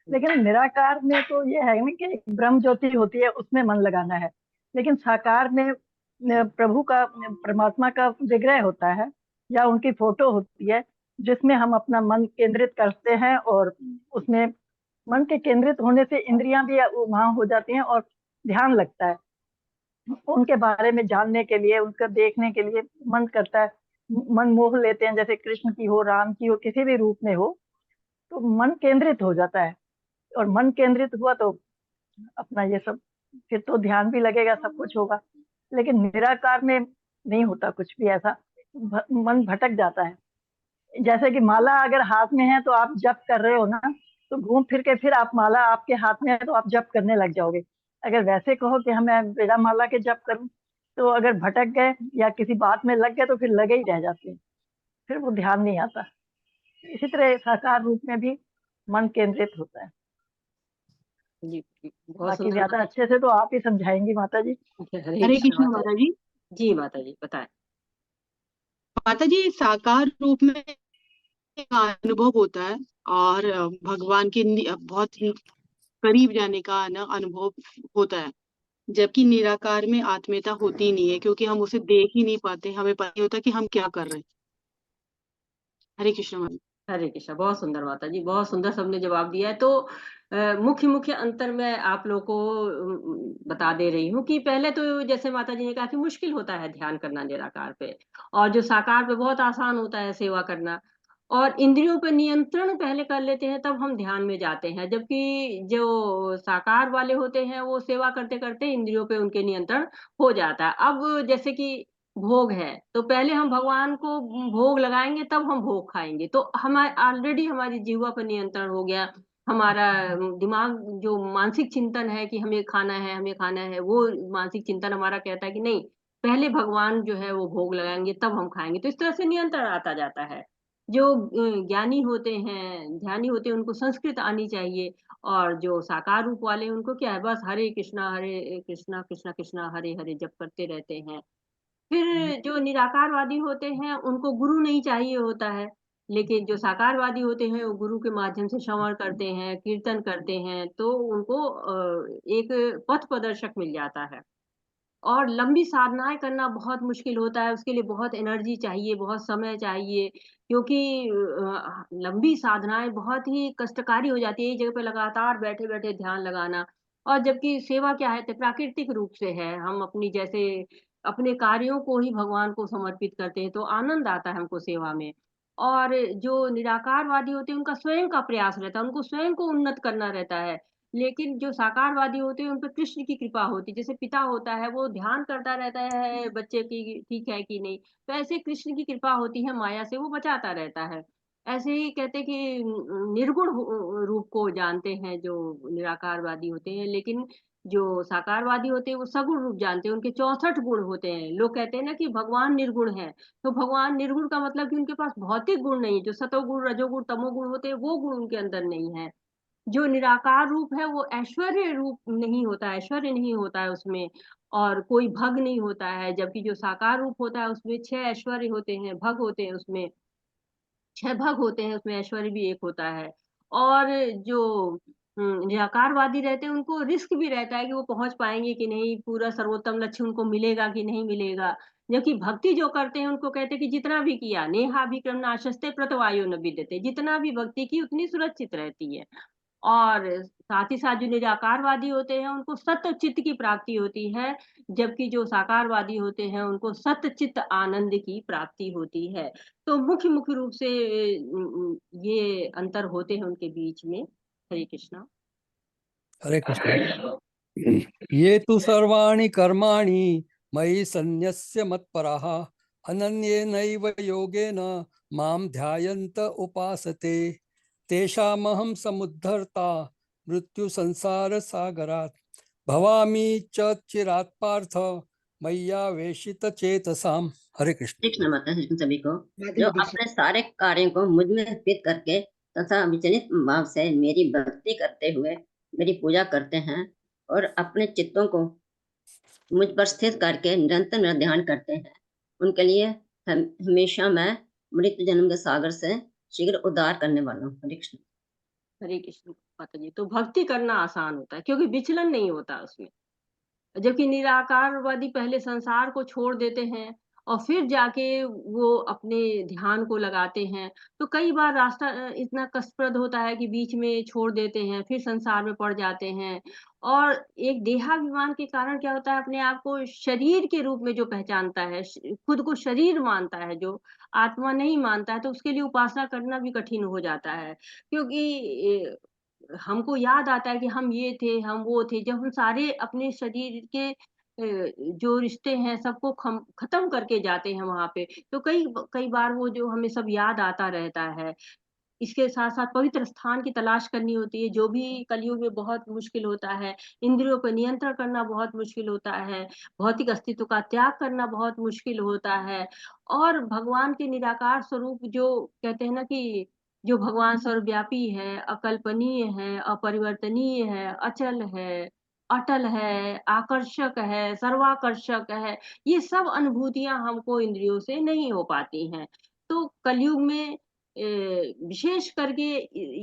[SPEAKER 4] लेकिन निराकार में तो ये है ना कि ब्रह्म ज्योति होती है, उसमें मन लगाना है। लेकिन साकार में प्रभु का, परमात्मा का विग्रह होता है या उनकी फोटो होती है, जिसमें हम अपना मन केंद्रित करते हैं, और उसमें मन के केंद्रित होने से इंद्रियां भी वहां हो जाती हैं और ध्यान लगता है। उनके बारे में जानने के लिए, उनका देखने के लिए मन करता है, मन मोह लेते हैं, जैसे कृष्ण की हो, राम की हो, किसी भी रूप में हो, तो मन केंद्रित हो जाता है। और मन केंद्रित हुआ तो अपना ये सब, फिर तो ध्यान भी लगेगा, सब कुछ होगा। लेकिन निराकार में नहीं होता कुछ भी ऐसा, मन भटक जाता है। जैसे कि माला अगर हाथ में है तो आप जप कर रहे हो ना, तो घूम फिर के फिर आप, माला आपके हाथ में है तो आप जप करने लग जाओगे। अगर वैसे कहो कि मैं बिना माला के जप करूं, तो अगर भटक गए या किसी बात में लग गए तो फिर लगे ही रह जाते हैं, फिर वो ध्यान नहीं आता। इसी तरह साकार रूप में भी मन केंद्रित होता है।
[SPEAKER 1] जी बहुत
[SPEAKER 4] बाकी
[SPEAKER 1] सुंदर
[SPEAKER 4] ज्यादा
[SPEAKER 1] माता
[SPEAKER 4] अच्छे से तो आप ही समझाएंगी माता जी।
[SPEAKER 1] जी। हरे
[SPEAKER 9] हरे
[SPEAKER 1] कृष्णा
[SPEAKER 9] कृष्ण
[SPEAKER 1] माता
[SPEAKER 9] माता जी।
[SPEAKER 1] जी। जी माता जी बताएं।
[SPEAKER 9] माता जी, साकार रूप में एक अनुभव होता है और भगवान के बहुत करीब जाने का ना अनुभव होता है। जबकि निराकार में आत्मीयता होती नहीं है, क्योंकि हम उसे देख ही नहीं पाते, हमें पता नहीं होता कि हम क्या कर रहे हैं। हरे कृष्ण माता।
[SPEAKER 1] हरे कृष्णा, बहुत सुंदर माता जी, बहुत सुंदर सबने जवाब दिया है। तो मुख्य मुख्य अंतर मैं आप लोगों को बता दे रही हूँ कि पहले तो जैसे माता जी ने कहा कि मुश्किल होता है ध्यान करना निराकार पे, और जो साकार पे बहुत आसान होता है सेवा करना, और इंद्रियों पे नियंत्रण पहले कर लेते हैं तब हम ध्यान में जाते हैं, जबकि जो साकार वाले होते हैं वो सेवा करते करते इंद्रियों पे उनके नियंत्रण हो जाता है। अब जैसे कि भोग है तो पहले हम भगवान को भोग लगाएंगे तब हम भोग खाएंगे, तो हमारे ऑलरेडी हमारी जीवा पर नियंत्रण हो गया। हमारा दिमाग जो मानसिक चिंतन है कि हमें खाना है हमें खाना है, वो मानसिक चिंतन हमारा कहता है कि नहीं, पहले भगवान जो है वो भोग लगाएंगे तब हम खाएंगे, तो इस तरह से नियंत्रण आता जाता है। जो ज्ञानी होते हैं ध्यानी होते हैं उनको संस्कृत आनी चाहिए, और जो साकार रूप वाले उनको क्या है, बस हरे कृष्णा कृष्णा कृष्णा हरे हरे जप करते रहते हैं। फिर जो निराकारवादी होते हैं उनको गुरु नहीं चाहिए होता है, लेकिन जो साकारवादी होते हैं वो गुरु के माध्यम से श्रवण करते हैं कीर्तन करते हैं, तो उनको एक पथ प्रदर्शक मिल जाता है। और लंबी साधनाएं करना बहुत मुश्किल होता है, उसके लिए बहुत एनर्जी चाहिए, बहुत समय चाहिए, क्योंकि लंबी साधनाएं बहुत ही कष्टकारी हो जाती है, एक जगह पे लगातार बैठे बैठे ध्यान लगाना। और जबकि सेवा क्या है, तो प्राकृतिक रूप से है, हम अपनी जैसे अपने कार्यों को ही भगवान को समर्पित करते हैं, तो आनंद आता है हमको सेवा में। और जो निराकारवादी होते हैं उनका स्वयं का प्रयास रहता है, उनको स्वयं को उन्नत करना रहता है। लेकिन जो साकारवादी होते हैं उन पे कृष्ण की कृपा होती है, जैसे पिता होता है वो ध्यान करता रहता है बच्चे की ठीक है कि नहीं, तो ऐसे कृष्ण की कृपा होती है, माया से वो बचाता रहता है। ऐसे ही कहते हैं कि निर्गुण रूप को जानते हैं जो निराकारवादी होते हैं, लेकिन जो साकारवादी होते हैं वो सगुण रूप जानते हैं, उनके 64 गुण होते हैं। लोग कहते हैं ना कि भगवान निर्गुण है, तो भगवान निर्गुण का मतलब कि उनके पास भौतिक गुण नहीं है, जो सतोगुण रजोगुण तमोगुण होते हैं वो गुण उनके अंदर नहीं है। जो निराकार रूप है वो ऐश्वर्य रूप नहीं होता है, ऐश्वर्य नहीं होता है उसमें, और कोई भग नहीं होता है, जबकि जो साकार रूप होता है उसमें 6 ऐश्वर्य होते हैं, भग होते हैं उसमें, 6 भग होते हैं उसमें, ऐश्वर्य भी एक होता है। और जो निराकारवादी रहते हैं उनको रिस्क भी रहता है कि वो पहुंच पाएंगे कि नहीं, पूरा सर्वोत्तम लक्ष्य उनको मिलेगा कि नहीं मिलेगा। जबकि भक्ति जो करते हैं उनको कहते हैं कि जितना भी किया नेहाभिक्रम नाशस्ते प्रतवायो न विद्यते, जितना भी भक्ति की उतनी सुरक्षित रहती है। और साथ ही साथ जो निराकारवादी होते हैं उनको सत्व चित्त की प्राप्ति होती है, जबकि जो साकारवादी होते हैं उनको सत्व चित्त आनंद की प्राप्ति होती है। तो मुख्य मुख्य रूप से ये अंतर होते हैं उनके बीच में। हरे कृष्णा।
[SPEAKER 8] हरे कृष्ण। ये तु सर्वाणि कर्माणि मयि सन्न्यस्य मत्पराः अनन्येनैव योगेन मां ध्यायन्त उपासते तेषामहं समुद्धर्ता मृत्यु संसार सागरात् भवामि च चिरात् पार्थ मय्यावेशित चेतसाम्। हरे कृष्ण।
[SPEAKER 10] कृष्ण माता कृष्ण सभी को,
[SPEAKER 5] राधे
[SPEAKER 10] जो
[SPEAKER 5] राधे।
[SPEAKER 10] अपने सारे कार्यों को मुझ में अर्पित करके तथा विचलित भाव से मेरी भक्ति करते हुए मेरी पूजा करते हैं और अपने चित्तों को मुझ पर स्थिर करके निरंतर मेरा ध्यान करते हैं, उनके लिए हमेशा मैं मृत्यु जन्म के सागर से शीघ्र उद्धार करने वाला हूँ। हरे कृष्ण।
[SPEAKER 1] हरे कृष्ण माता जी, तो भक्ति करना आसान होता है क्योंकि विचलन नहीं होता उसमें, जबकि निराकारवादी पहले संसार को छोड़ देते हैं और फिर जाके वो अपने ध्यान को लगाते हैं, तो कई बार रास्ता इतना कष्टप्रद होता है कि बीच में छोड़ देते हैं, फिर संसार में पड़ जाते हैं। और एक देहाभिमान के कारण क्या होता है, अपने आप को शरीर के रूप में जो पहचानता है, खुद को शरीर मानता है, जो आत्मा नहीं मानता है, तो उसके लिए उपासना करना भी कठिन हो जाता है, क्योंकि हमको याद आता है कि हम ये थे हम वो थे, जब हम सारे अपने शरीर के जो रिश्ते हैं सबको खत्म करके जाते हैं वहां पे, तो कई कई बार वो जो हमें सब याद आता रहता है। इसके साथ साथ पवित्र स्थान की तलाश करनी होती है, जो भी कलयुग में बहुत मुश्किल होता है। इंद्रियों पर नियंत्रण करना बहुत मुश्किल होता है, भौतिक अस्तित्व का त्याग करना बहुत मुश्किल होता है। और भगवान के निराकार स्वरूप जो कहते हैं ना कि जो भगवान सर्वव्यापी है, अकल्पनीय है, अपरिवर्तनीय है, अचल है, अटल है, आकर्षक है, सर्वाकर्षक है, ये सब अनुभूतियां हमको इंद्रियों से नहीं हो पाती हैं। तो कलयुग में विशेष करके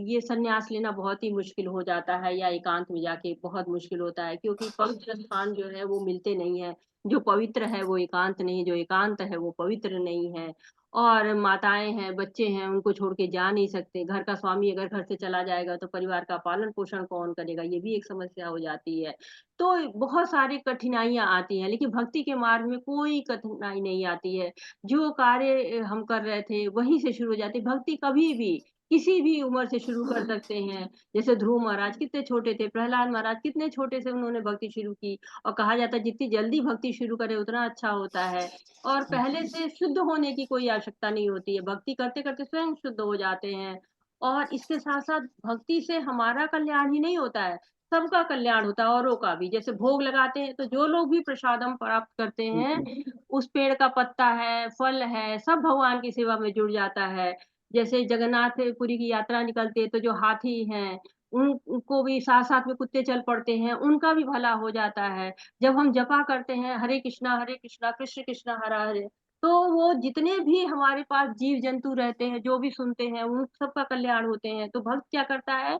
[SPEAKER 1] ये संन्यास लेना बहुत ही मुश्किल हो जाता है, या एकांत में जाके बहुत मुश्किल होता है, क्योंकि पवित्र स्थान जो है वो मिलते नहीं है। जो पवित्र है वो एकांत नहीं, जो एकांत है वो पवित्र नहीं है। और माताएं हैं, बच्चे हैं, उनको छोड़ के जा नहीं सकते। घर का स्वामी अगर घर से चला जाएगा तो परिवार का पालन पोषण कौन करेगा, ये भी एक समस्या हो जाती है। तो बहुत सारी कठिनाइयां आती हैं, लेकिन भक्ति के मार्ग में कोई कठिनाई नहीं आती है। जो कार्य हम कर रहे थे वहीं से शुरू हो जाती है। भक्ति कभी भी किसी भी उम्र से शुरू कर सकते हैं। जैसे ध्रुव महाराज कितने छोटे थे, प्रहलाद महाराज कितने छोटे से उन्होंने भक्ति शुरू की। और कहा जाता है जितनी जल्दी भक्ति शुरू करे उतना अच्छा होता है। और पहले से शुद्ध होने की कोई आवश्यकता नहीं होती है, भक्ति करते करते स्वयं शुद्ध हो जाते हैं। और इसके साथ साथ भक्ति से हमारा कल्याण ही नहीं होता है, सबका कल्याण होता है, औरों का भी। जैसे भोग लगाते हैं तो जो लोग भी प्रसादम प्राप्त करते हैं, उस पेड़ का पत्ता है, फल है, सब भगवान की सेवा में जुड़ जाता है। जैसे जगन्नाथपुरी की यात्रा निकलती है तो जो हाथी हैं उनको भी साथ साथ में कुत्ते चल पड़ते हैं, उनका भी भला हो जाता है। जब हम जपा करते हैं हरे कृष्णा कृष्ण कृष्ण हरे हरे, तो वो जितने भी हमारे पास जीव जंतु रहते हैं, जो भी सुनते हैं, उन सबका कल्याण होते हैं। तो भक्त क्या करता है,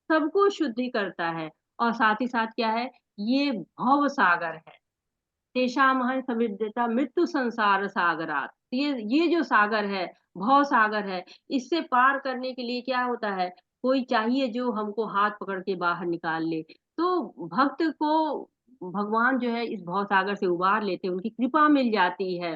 [SPEAKER 1] सबको शुद्धि करता है। और साथ ही साथ क्या है, ये भव सागर है, तेषामहं समुद्यता मृत्यु संसार सागरात। ये जो सागर है, भव सागर है, इससे पार करने के लिए क्या होता है, कोई चाहिए जो हमको हाथ पकड़ के बाहर निकाल ले। तो भक्त को भगवान जो है इस भव सागर से उबार लेते हैं, उनकी कृपा मिल जाती है।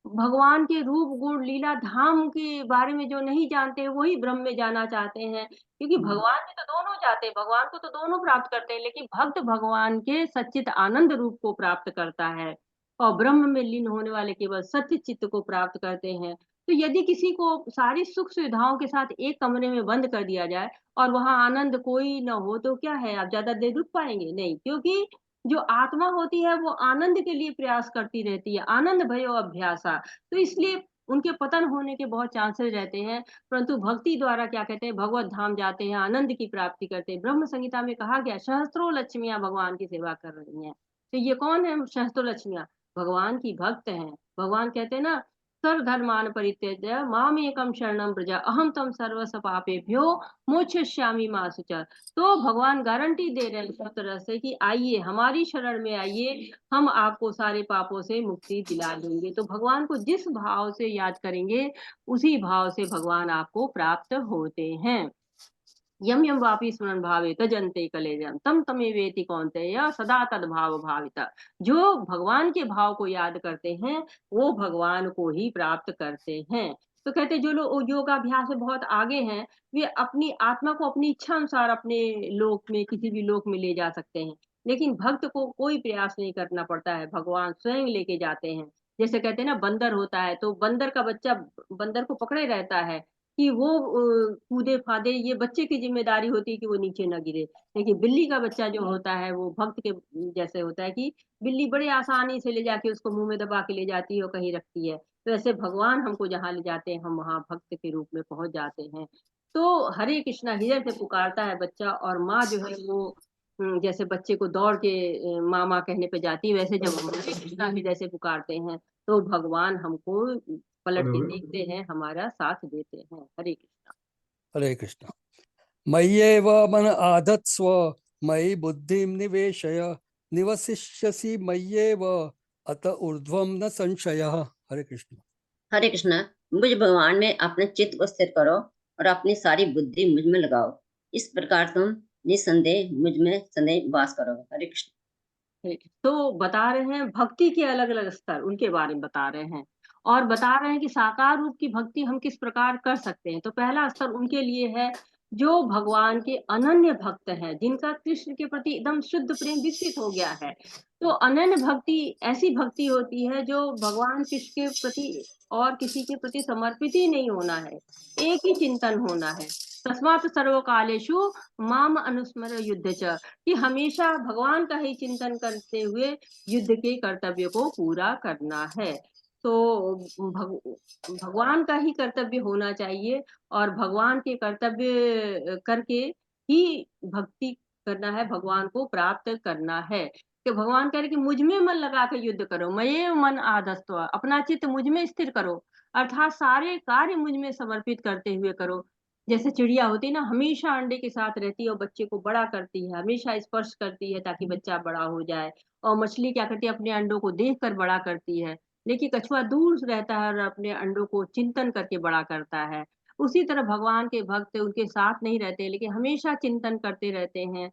[SPEAKER 1] भगवान के रूप गुण लीला धाम के बारे में जो नहीं जानते हैं वही ब्रह्म में जाना चाहते हैं, क्योंकि भगवान में तो दोनों जाते हैं, भगवान को तो दोनों प्राप्त करते हैं, लेकिन भक्त भगवान के सच्चित आनंद रूप को प्राप्त करता है। और ब्रह्म में लीन होने वाले केवल सत्य चित्त को प्राप्त करते हैं। तो यदि किसी को सारी सुख सुविधाओं के साथ एक कमरे में बंद कर दिया जाए और वहां आनंद कोई न हो, तो क्या है, आप ज्यादा देर रुक पाएंगे? नहीं, क्योंकि जो आत्मा होती है वो आनंद के लिए प्रयास करती रहती है, आनंद भयो अभ्यासा। तो इसलिए उनके पतन होने के बहुत चांसेस रहते हैं। परंतु भक्ति द्वारा क्या कहते हैं, भगवत धाम जाते हैं, आनंद की प्राप्ति करते हैं। ब्रह्म संहिता में कहा गया सहस्त्रों लक्ष्मियां भगवान की सेवा कर रही हैं। तो ये कौन है सहस्त्रों लक्ष्मियां? भगवान की भक्त हैं। भगवान कहते हैं ना, सर्वधर्मान परित्यज्य मामेकं शरणं व्रज अहम तम सर्वस्व पापेभ्यो मोक्षयिष्यामि मा शुचः। तो भगवान गारंटी दे रहे हैं सब तरह से कि आइए हमारी शरण में आइए, हम आपको सारे पापों से मुक्ति दिला देंगे। तो भगवान को जिस भाव से याद करेंगे उसी भाव से भगवान आपको प्राप्त होते हैं। यम यम वापी स्मरण भावे तजन्ते कलेजम तम तमेवेति कौन्तेय सदा तद्भाव भाविता। जो भगवान के भाव को याद करते हैं वो भगवान को ही प्राप्त करते हैं। तो कहते जो लोग योगाभ्यास में बहुत आगे हैं, वे अपनी आत्मा को अपनी इच्छा अनुसार अपने लोक में, किसी भी लोक में ले जा सकते हैं। लेकिन भक्त को कोई प्रयास नहीं करना पड़ता है, भगवान स्वयं लेके जाते हैं। जैसे कहते हैं ना, बंदर होता है तो बंदर का बच्चा बंदर को पकड़े रहता है कि वो कूदे फादे, ये बच्चे की जिम्मेदारी होती है कि वो नीचे न गिरे। लेकिन बिल्ली का बच्चा जो होता है वो भक्त के जैसे होता है कि बिल्ली बड़े आसानी से ले जाके उसको मुंह में दबा के ले जाती है और कहीं रखती है। तो ऐसे भगवान हमको जहाँ ले जाते हैं हम वहाँ भक्त के रूप में पहुंच जाते हैं। तो हरे कृष्णा हृदय से पुकारता है बच्चा, और माँ जो है वो जैसे बच्चे को दौड़ के मामा कहने पे जाती है, वैसे जब हम हरे कृष्णा हृदय से पुकारते हैं तो भगवान हमको पलट के देखते हैं, हमारा साथ देते हैं। हरे कृष्णा।
[SPEAKER 8] हरे कृष्णा। मय्येव मन आधत्स्व मयि बुद्धिं निवेशय निवसिष्यसि मय्येव अत ऊर्ध्वं न संशयः। हरे कृष्णा।
[SPEAKER 10] हरे कृष्णा। मुझ भगवान में अपने चित्त को स्थिर करो और अपनी सारी बुद्धि मुझ में लगाओ। इस प्रकार तुम निसंदेह मुझ में सदैव वास करोगे। हरे कृष्ण।
[SPEAKER 1] तो बता रहे हैं भक्ति के अलग अलग स्तर, उनके बारे में बता रहे हैं, और बता रहे हैं कि साकार रूप की भक्ति हम किस प्रकार कर सकते हैं। तो पहला स्तर उनके लिए है जो भगवान के अनन्य भक्त हैं, जिनका कृष्ण के प्रति एकदम शुद्ध प्रेम विकसित हो गया है। तो अनन्य भक्ति ऐसी भक्ति होती है जो भगवान कृष्ण के प्रति और किसी के प्रति समर्पित ही नहीं होना है, एक ही चिंतन होना है। तस्मात् सर्वकालेषु माम अनुस्मर युद्ध च, कि हमेशा भगवान का ही चिंतन करते हुए युद्ध के कर्तव्य को पूरा करना है। तो भगवान का ही कर्तव्य होना चाहिए, और भगवान के कर्तव्य करके ही भक्ति करना है, भगवान को प्राप्त करना है। कि भगवान कह रहे कि मुझ में मन लगा कर युद्ध करो, मये मन आधस्त्व, अपना चित्त मुझ में स्थिर करो। अर्थात सारे कार्य मुझ में समर्पित करते हुए करो। जैसे चिड़िया होती है ना, हमेशा अंडे के साथ रहती है और बच्चे को बड़ा करती है, हमेशा स्पर्श करती है ताकि बच्चा बड़ा हो जाए। और मछली क्या करती है, अपने अंडों को देखकर बड़ा करती है। लेकिन कछुआ दूर रहता है और अपने अंडों को चिंतन करके बड़ा करता है। उसी तरह भगवान के भक्त उनके साथ नहीं रहते, लेकिन हमेशा चिंतन करते रहते हैं।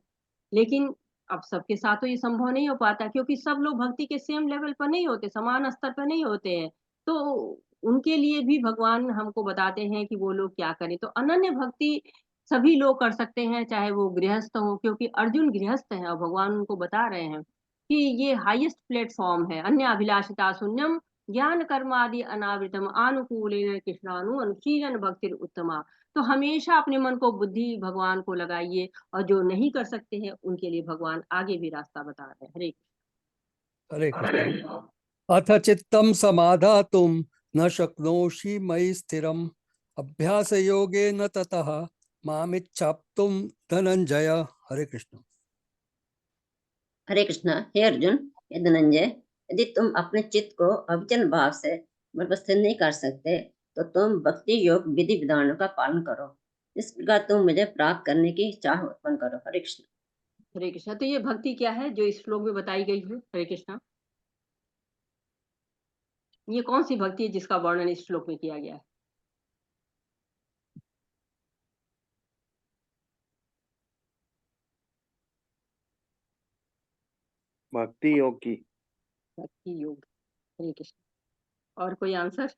[SPEAKER 1] लेकिन अब सबके साथ तो ये संभव नहीं हो पाता, क्योंकि सब लोग भक्ति के सेम लेवल पर नहीं होते, समान स्तर पर नहीं होते हैं। तो उनके लिए भी भगवान हमको बताते हैं कि वो लोग क्या करें। तो अनन्य भक्ति सभी लोग कर सकते हैं, चाहे वो गृहस्थ हो, क्योंकि अर्जुन गृहस्थ है और भगवान उनको बता रहे हैं कि ये हाईएस्ट प्लेटफॉर्म है। अन्य अभिलाषिता शून्यम ज्ञान कर्मादि अनावृतम आनुकूलेन कृष्णानु अनुशीलन भक्तिर उत्तमा। तो हमेशा अपने मन को, बुद्धि भगवान को लगाइए, और जो नहीं कर सकते हैं उनके लिए भगवान आगे भी रास्ता बता रहे हैं।
[SPEAKER 8] हरे कृष्ण। अथ चित्तं समाधातुं न शक्नोषि मयि स्थिरम् अभ्यास योगेन ततः मामिच्छाप्तुं धनंजय। हरे कृष्ण।
[SPEAKER 10] हरे कृष्णा। हे अर्जुन, हे धनंजय, यदि तुम अपने चित्त को अविचल भाव से व्यवस्थित नहीं कर सकते तो तुम भक्ति योग विधि विधानों का पालन करो। इस प्रकार तुम मुझे प्राप्त करने की चाह उत्पन्न करो। हरे कृष्ण।
[SPEAKER 1] हरे कृष्णा। तो ये भक्ति क्या है जो इस श्लोक में बताई गई है? हरे कृष्णा, ये कौन सी भक्ति है जिसका वर्णन इस श्लोक में किया गया है?
[SPEAKER 3] भक्ति योग की।
[SPEAKER 1] भक्ति योग। हरे कृष्ण। और कोई आंसर?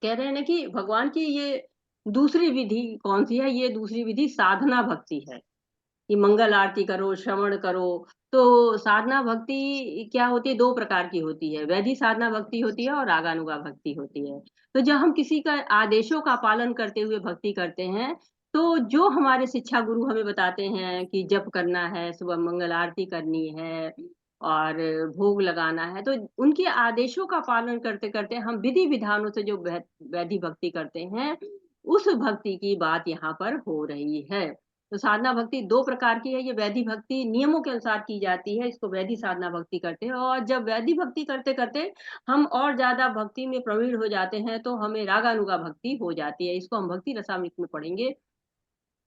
[SPEAKER 1] कह रहे हैं ना कि भगवान की ये दूसरी विधि कौन सी है? ये दूसरी विधि साधना भक्ति है कि मंगल आरती करो, श्रवण करो। तो साधना भक्ति क्या होती है? दो प्रकार की होती है, वैधि साधना भक्ति होती है और रागानुगा भक्ति होती है। तो जब हम किसी का आदेशों का पालन करते हुए भक्ति करते हैं, तो जो हमारे शिक्षा गुरु हमें बताते हैं कि जप करना है, सुबह मंगल आरती करनी है और भोग लगाना है, तो उनके आदेशों का पालन करते करते हम विधि विधानों से जो वैधि भक्ति करते हैं, उस भक्ति की बात यहाँ पर हो रही है। तो साधना भक्ति दो प्रकार की है। ये वैधि भक्ति नियमों के अनुसार की जाती है, इसको वैधि साधना भक्ति करते हैं। और जब वैधि भक्ति करते करते हम और ज्यादा भक्ति में प्रवीण हो जाते हैं, तो हमें रागानुगा भक्ति हो जाती है। इसको हम भक्ति रसामृत में पढ़ेंगे।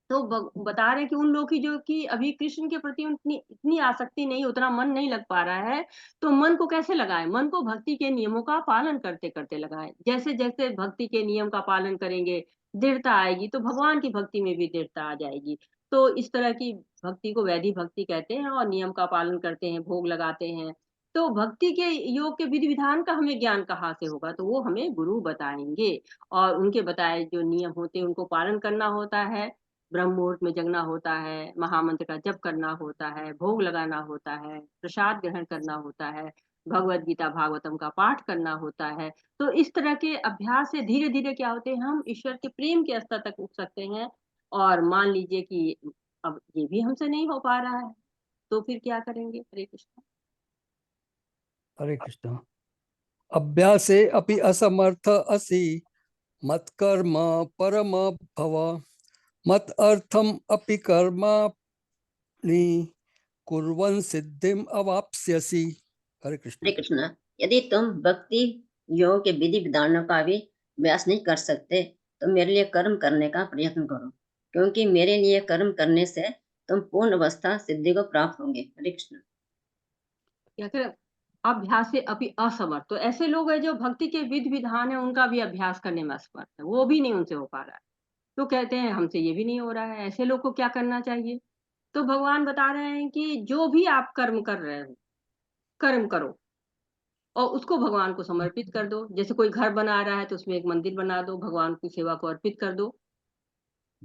[SPEAKER 1] तो बता रहे हैं कि उन लोगों की जो कि अभी कृष्ण के प्रति उतनी इतनी आसक्ति नहीं, उतना मन नहीं लग पा रहा है, तो मन को कैसे लगाएं? मन को भक्ति के नियमों का पालन करते करते लगाएं। जैसे जैसे भक्ति के नियम का पालन करेंगे, दृढ़ता आएगी, तो भगवान की भक्ति में भी दृढ़ता आ जाएगी। तो इस तरह की भक्ति को वैधि भक्ति कहते हैं। और नियम का पालन करते हैं, भोग लगाते हैं। तो भक्ति के योग के विधि विधान का हमें ज्ञान कहाँ से होगा? तो वो हमें गुरु बताएंगे। और उनके बताए जो नियम होते हैं उनको पालन करना होता है। ब्रह्म मुहूर्त में जगना होता है, महामंत्र का जप करना होता है, भोग लगाना होता है, प्रसाद ग्रहण करना होता है, भगवत गीता भागवतम का पाठ करना होता है। तो इस तरह के अभ्यास से धीरे धीरे क्या होते हैं, हम ईश्वर के प्रेम के स्तर तक उठ सकते हैं। और मान लीजिए कि अब ये भी हमसे नहीं हो पा रहा है, तो फिर क्या करेंगे? हरे कृष्ण।
[SPEAKER 8] हरे कृष्ण। अभ्यासे अपि असमर्थ असि मत्कर्म परम भव मत अर्थम अपि कर्माणि कुर्वन् सिद्धिम अवाप्स्यसि। हरे कृष्ण।
[SPEAKER 10] हरे कृष्णा। यदि तुम भक्ति योग के विधि विधानों का भी अभ्यास नहीं कर सकते तो मेरे लिए कर्म करने का प्रयत्न करो, क्योंकि मेरे लिए कर्म करने से तुम पूर्ण अवस्था सिद्धि को प्राप्त होंगे। हरे कृष्ण।
[SPEAKER 1] या फिर अभ्यास से अभी असमर्थ, तो ऐसे लोग हैं जो भक्ति के विधि विधान है उनका भी अभ्यास करने में असमर्थ है, वो भी नहीं उनसे हो पा रहा है। तो कहते हैं हमसे ये भी नहीं हो रहा है, ऐसे लोग को क्या करना चाहिए? तो भगवान बता रहे हैं कि जो भी आप कर्म कर रहे हो, कर्म करो और उसको भगवान को समर्पित कर दो। जैसे कोई घर बना रहा है तो उसमें एक मंदिर बना दो, भगवान की सेवा को अर्पित कर दो।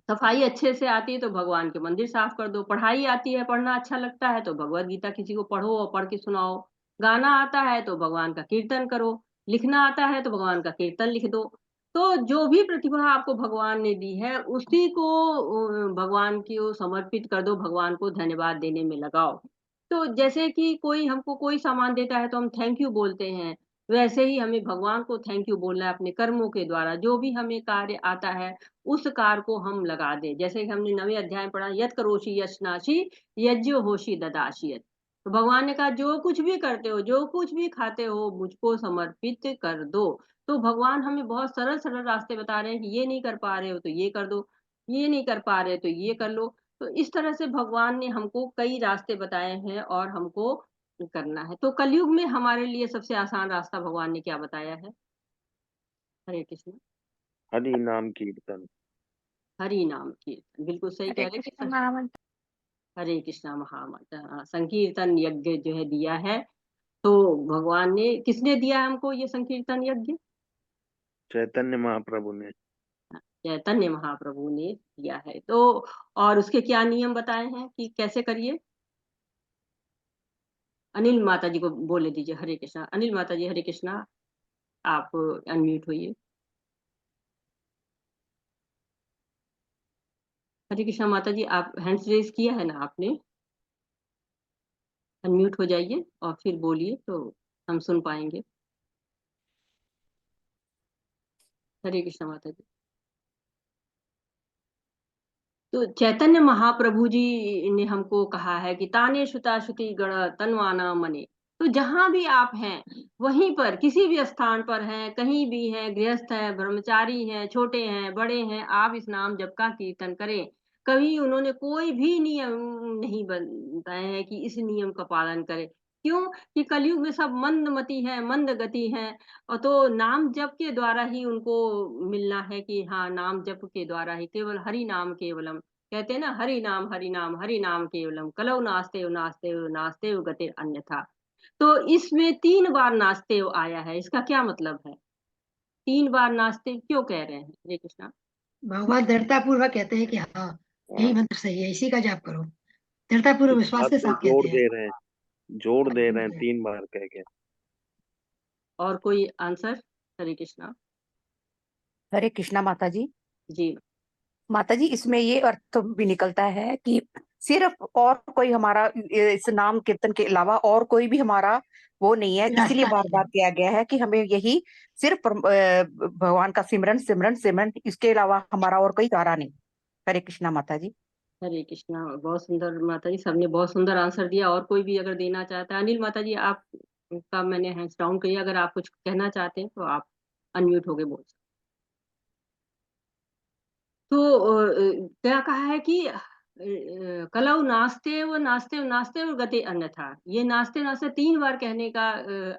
[SPEAKER 1] सफाई अच्छे से आती है तो भगवान के मंदिर साफ कर दो। पढ़ाई आती है, पढ़ना अच्छा लगता है तो भगवत गीता किसी को पढ़ो और पढ़ के सुनाओ। गाना आता है तो भगवान का कीर्तन करो। लिखना आता है तो भगवान का कीर्तन लिख दो। तो जो भी प्रतिभा आपको भगवान ने दी है उसी को भगवान की समर्पित कर दो, भगवान को धन्यवाद देने में लगाओ। तो जैसे कि कोई हमको कोई सामान देता है तो हम थैंक यू बोलते हैं, वैसे ही हमें भगवान को थैंक यू बोलना है अपने कर्मों के द्वारा। जो भी हमें कार्य आता है उस कार्य को हम लगा दें। जैसे कि हमने 9वें अध्याय में पढ़ा, यत करोषि यशनाशी यज्ञो होशी ददाशियत। तो भगवान ने कहा जो कुछ भी करते हो, जो कुछ भी खाते हो, मुझको समर्पित कर दो। तो भगवान हमें बहुत सरल सरल रास्ते बता रहे हैं कि ये नहीं कर पा रहे हो तो ये कर दो, ये नहीं कर पा रहे तो ये कर लो। तो इस तरह से भगवान ने हमको कई रास्ते बताए हैं और हमको करना है। तो कलयुग में हमारे लिए सबसे आसान रास्ता भगवान ने क्या बताया है? हरे कृष्ण।
[SPEAKER 3] हरि नाम कीर्तन।
[SPEAKER 1] हरि नाम कीर्तन, बिल्कुल सही कह
[SPEAKER 11] हरे
[SPEAKER 1] रहे कि
[SPEAKER 11] कृष्ण महामंत्र।
[SPEAKER 1] हरे कृष्णा महामंत्र, हाँ, संकीर्तन यज्ञ जो है दिया है। तो भगवान ने, किसने दिया है हमको ये संकीर्तन यज्ञ?
[SPEAKER 3] चैतन्य महाप्रभु ने।
[SPEAKER 1] चैतन्य महाप्रभु ने दिया है। तो और उसके क्या नियम बताए हैं कि कैसे करिए? अनिल माता जी को बोले दीजिए हरे कृष्णा। अनिल माता जी हरे कृष्णा, आप अनम्यूट होइए। हरे कृष्णा माता जी, आप हैंड्स रेज किया है ना आपने? अनम्यूट हो जाइए और फिर बोलिए तो हम सुन पाएंगे। हरे कृष्णा माता जी। तो चैतन्य महाप्रभु जी ने हमको कहा है कि ताने शुता श्रुति गण तनवाना मने। तो जहां भी आप हैं, वहीं पर किसी भी स्थान पर हैं, कहीं भी हैं, गृहस्थ हैं, ब्रह्मचारी हैं, छोटे हैं, बड़े हैं, आप इस नाम जप का कीर्तन करें। कभी उन्होंने कोई भी नियम नहीं बताए हैं कि इस नियम का पालन करें। क्यों? कि कलयुग में सब मंदमती है, मंद गति है। और तो नाम जप के द्वारा ही उनको मिलना है कि हाँ, नाम जप के द्वारा ही, केवल हरि नाम केवलम। कहते हैं ना, हरि नाम हरि नाम हरि नाम केवलम, कलौ नास्ते नास्ते नास्ते गतिर अन्यथा। तो इसमें 3 बार नास्ते आया है, इसका क्या मतलब है? 3 बार नास्ते क्यों कह रहे हैं? हरे कृष्णा।
[SPEAKER 5] भगवान दृढ़ता पूर्वक कहते हैं कि हाँ, यही मंत्र सही है, इसी का जाप करो। दृढ़ता
[SPEAKER 3] इस
[SPEAKER 5] पूर्वक विश्वास
[SPEAKER 3] बात
[SPEAKER 5] के
[SPEAKER 3] को
[SPEAKER 5] साथ
[SPEAKER 3] जोड़
[SPEAKER 5] कहते हैं।
[SPEAKER 3] दे रहे हैं, जोड़ दे रहे हैं 3 बार कह के।
[SPEAKER 1] और कोई आंसर? हरे कृष्णा।
[SPEAKER 6] हरे कृष्णा माता जी।
[SPEAKER 1] जी
[SPEAKER 6] माता जी, इसमें ये अर्थ भी निकलता है कि सिर्फ और कोई हमारा इस नाम कीर्तन के अलावा और कोई भी हमारा वो नहीं है, इसलिए
[SPEAKER 5] रास्ता
[SPEAKER 6] बार
[SPEAKER 5] नहीं
[SPEAKER 6] बार
[SPEAKER 5] है।
[SPEAKER 6] किया गया है कि हमें यही सिर्फ भगवान का सिमरन सिमरन सिमरन, इसके अलावा हमारा और कोई चारा नहीं। हरे कृष्णा माता जी।
[SPEAKER 1] हरे कृष्णा, बहुत सुंदर माता जी, सबने बहुत सुंदर आंसर दिया। और कोई भी अगर देना चाहता है? अनिल माता जी, आप का मैंने हैंड्स डाउन किया, अगर आप कुछ कहना चाहते हैं तो आप अनम्यूट होके बोल सकते हैं। तो क्या कहा है कि कलौ नास्ते व नास्ते व नास्ते व गति अन्यथा। ये नास्ते नास्ते 3 बार कहने का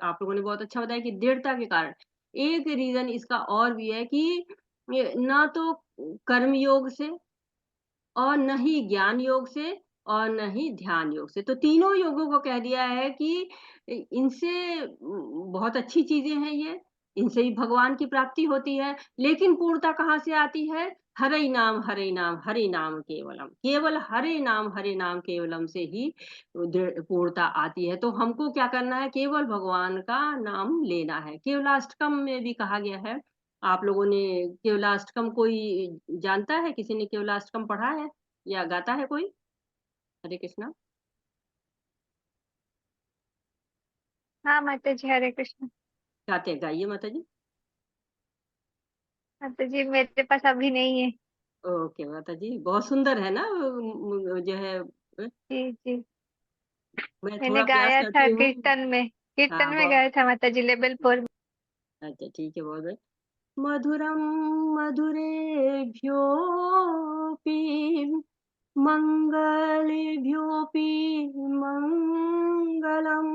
[SPEAKER 1] आप लोगों ने बहुत अच्छा बताया कि दृढ़ता के कारण। एक रीजन इसका और भी है कि ना तो कर्म योग से, और न ही ज्ञान योग से, और न ही ध्यान योग से। तो तीनों योगों को कह दिया है कि इनसे बहुत अच्छी चीजें हैं ये, इनसे भी भगवान की प्राप्ति होती है। लेकिन पूर्णता कहाँ से आती है? हरि नाम हरि नाम हरि नाम केवलम, केवल हरि नाम केवलम से ही पूर्णता आती है। तो हमको क्या करना है? केवल भगवान का नाम लेना है। केवलाष्टकम में भी कहा गया है। आप लोगों ने केवलाष्टकम कोई जानता है? किसी ने केवलाष्टकम पढ़ा है या गाता है कोई? हरे कृष्णा।
[SPEAKER 11] हाँ माता जी, हरे कृष्ण।
[SPEAKER 1] गाते हैं, गाइए माता जी।
[SPEAKER 11] माता जी मेरे पास अभी नहीं है।
[SPEAKER 1] ओके माता जी, बहुत सुंदर है ना जो है।
[SPEAKER 11] जी जी,
[SPEAKER 1] मैं
[SPEAKER 11] मैंने
[SPEAKER 1] थोड़ा प्रयास
[SPEAKER 11] गाया था
[SPEAKER 1] करती हूँ।
[SPEAKER 11] कीर्तन
[SPEAKER 1] हाँ
[SPEAKER 11] में
[SPEAKER 1] बहुत
[SPEAKER 11] गाया था माता जी, लेवल 4 में।
[SPEAKER 1] अच्छा, ठीक है, बहुत बहुत। मधुरम मधुरेभ्योऽपि मङ्गलेभ्योऽपि मङ्गलम्,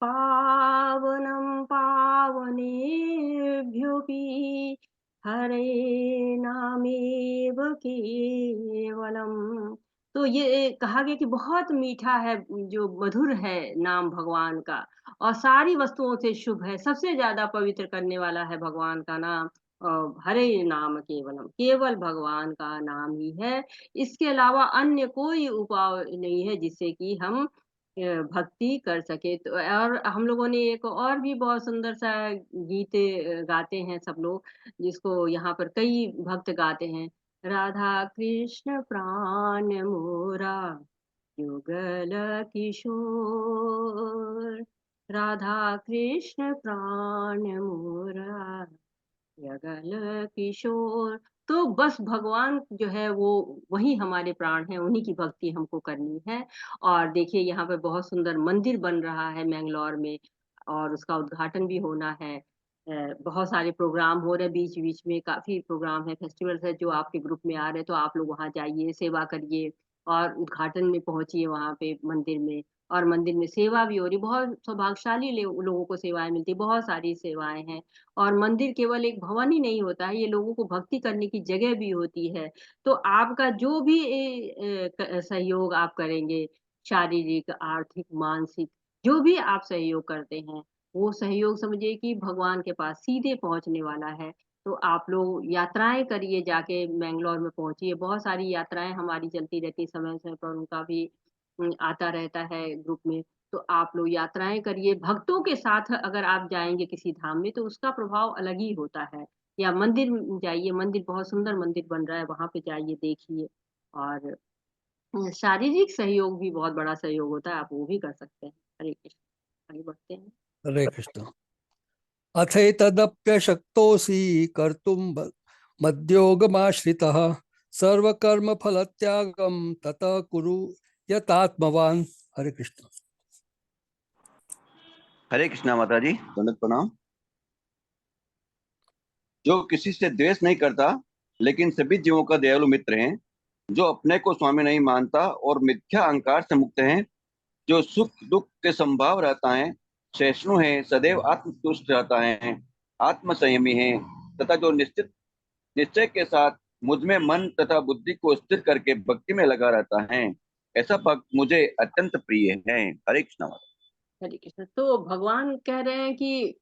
[SPEAKER 1] पावनं पावनेभ्योऽपि हरे नामेव केवलम्। तो ये कहा गया कि बहुत मीठा है, जो मधुर है नाम भगवान का, और सारी वस्तुओं से शुभ है, सबसे ज्यादा पवित्र करने वाला है भगवान का नाम। हरे नाम केवलम, केवल भगवान का नाम ही है। इसके अलावा अन्य कोई उपाय नहीं है जिससे कि हम भक्ति कर सके। तो और हम लोगों ने एक और भी बहुत सुंदर सा गीत गाते हैं सब लोग, जिसको यहाँ पर कई भक्त गाते हैं। राधा कृष्ण प्राण मोरा युगल किशोर, राधा कृष्ण प्राण मोरा युगल किशोर। तो बस भगवान जो है वो वही हमारे प्राण हैं, उन्हीं की भक्ति हमको करनी है। और देखिए यहाँ पे बहुत सुंदर मंदिर बन रहा है मैंगलोर में, और उसका उद्घाटन भी होना है। बहुत सारे प्रोग्राम हो रहे हैं, बीच बीच में काफी प्रोग्राम है, फेस्टिवल्स है जो आपके ग्रुप में आ रहे हैं, तो आप लोग वहाँ जाइए, सेवा करिए और उद्घाटन में पहुंचिए वहाँ पे मंदिर में। और मंदिर में सेवा भी हो रही, बहुत सौभाग्यशाली लोगों को सेवाएं मिलती, बहुत सारी सेवाएं हैं। और मंदिर केवल एक भवन ही नहीं होता है, ये लोगों को भक्ति करने की जगह भी होती है। तो आपका जो भी सहयोग आप करेंगे, शारीरिक, आर्थिक, मानसिक, जो भी आप सहयोग करते हैं, वो सहयोग समझिए कि भगवान के पास सीधे पहुंचने वाला है। तो आप लोग यात्राएं करिए, जाके मैंगलोर में पहुंचिए। बहुत सारी यात्राएं हमारी चलती रहती, समय समय पर उनका भी आता रहता है ग्रुप में। तो आप लोग यात्राएं करिए, भक्तों के साथ अगर आप जाएंगे किसी धाम में तो उसका प्रभाव अलग ही होता है। या मंदिर में जाइए, मंदिर बहुत सुंदर मंदिर बन रहा है, वहां पे जाइए, देखिए। और शारीरिक सहयोग भी बहुत बड़ा सहयोग होता है, आप वो भी कर सकते हैं। हरे कृष्ण, आगे बढ़ते हैं।
[SPEAKER 8] हरे कृष्ण। अथैतदप्यशक्तोऽसि कर्तुं मद्योगमाश्रितः सर्वकर्मफलत्यागं ततः कुरु यतात्मवान्। हरे कृष्ण।
[SPEAKER 12] हरे कृष्णा माता जी, दंडवत प्रणाम। जो किसी से द्वेष नहीं करता लेकिन सभी जीवों का दयालु मित्र है, जो अपने को स्वामी नहीं मानता और मिथ्या अहंकार से मुक्त है, जो सुख दुख के संभाव रहता है, सहिष्णु है, सदैव आत्मतुष्ट रहता है, आत्म संयमी है, तथा जो निश्चित निश्चय के साथ मुझ में मन तथा बुद्धि को स्थिर करके भक्ति में लगा रहता है, ऐसा भक्त मुझे अत्यंत प्रिय है। हरे कृष्णा माता।
[SPEAKER 1] हरे कृष्ण। तो भगवान कह रहे हैं कि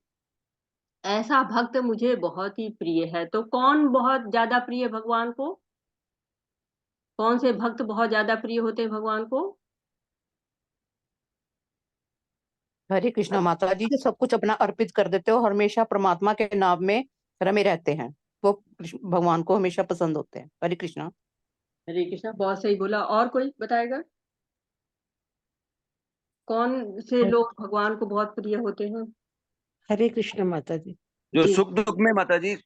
[SPEAKER 1] ऐसा भक्त मुझे बहुत ही प्रिय है। तो कौन बहुत ज्यादा प्रिय है भगवान को? कौन से भक्त बहुत ज्यादा प्रिय होते हैं भगवान को?
[SPEAKER 6] हरे कृष्णा माता जी, जो सब कुछ अपना अर्पित कर देते हो, हमेशा परमात्मा के नाम में रमे रहते हैं, वो भगवान को हमेशा पसंद होते हैं। हरे कृष्णा।
[SPEAKER 1] हरे कृष्णा, बहुत सही बोला। और कोई बताएगा कौन से लोग भगवान को बहुत प्रिय होते हैं?
[SPEAKER 13] हरे कृष्ण माता जी।
[SPEAKER 12] जो
[SPEAKER 1] जी,
[SPEAKER 12] सुख दुख में माता जी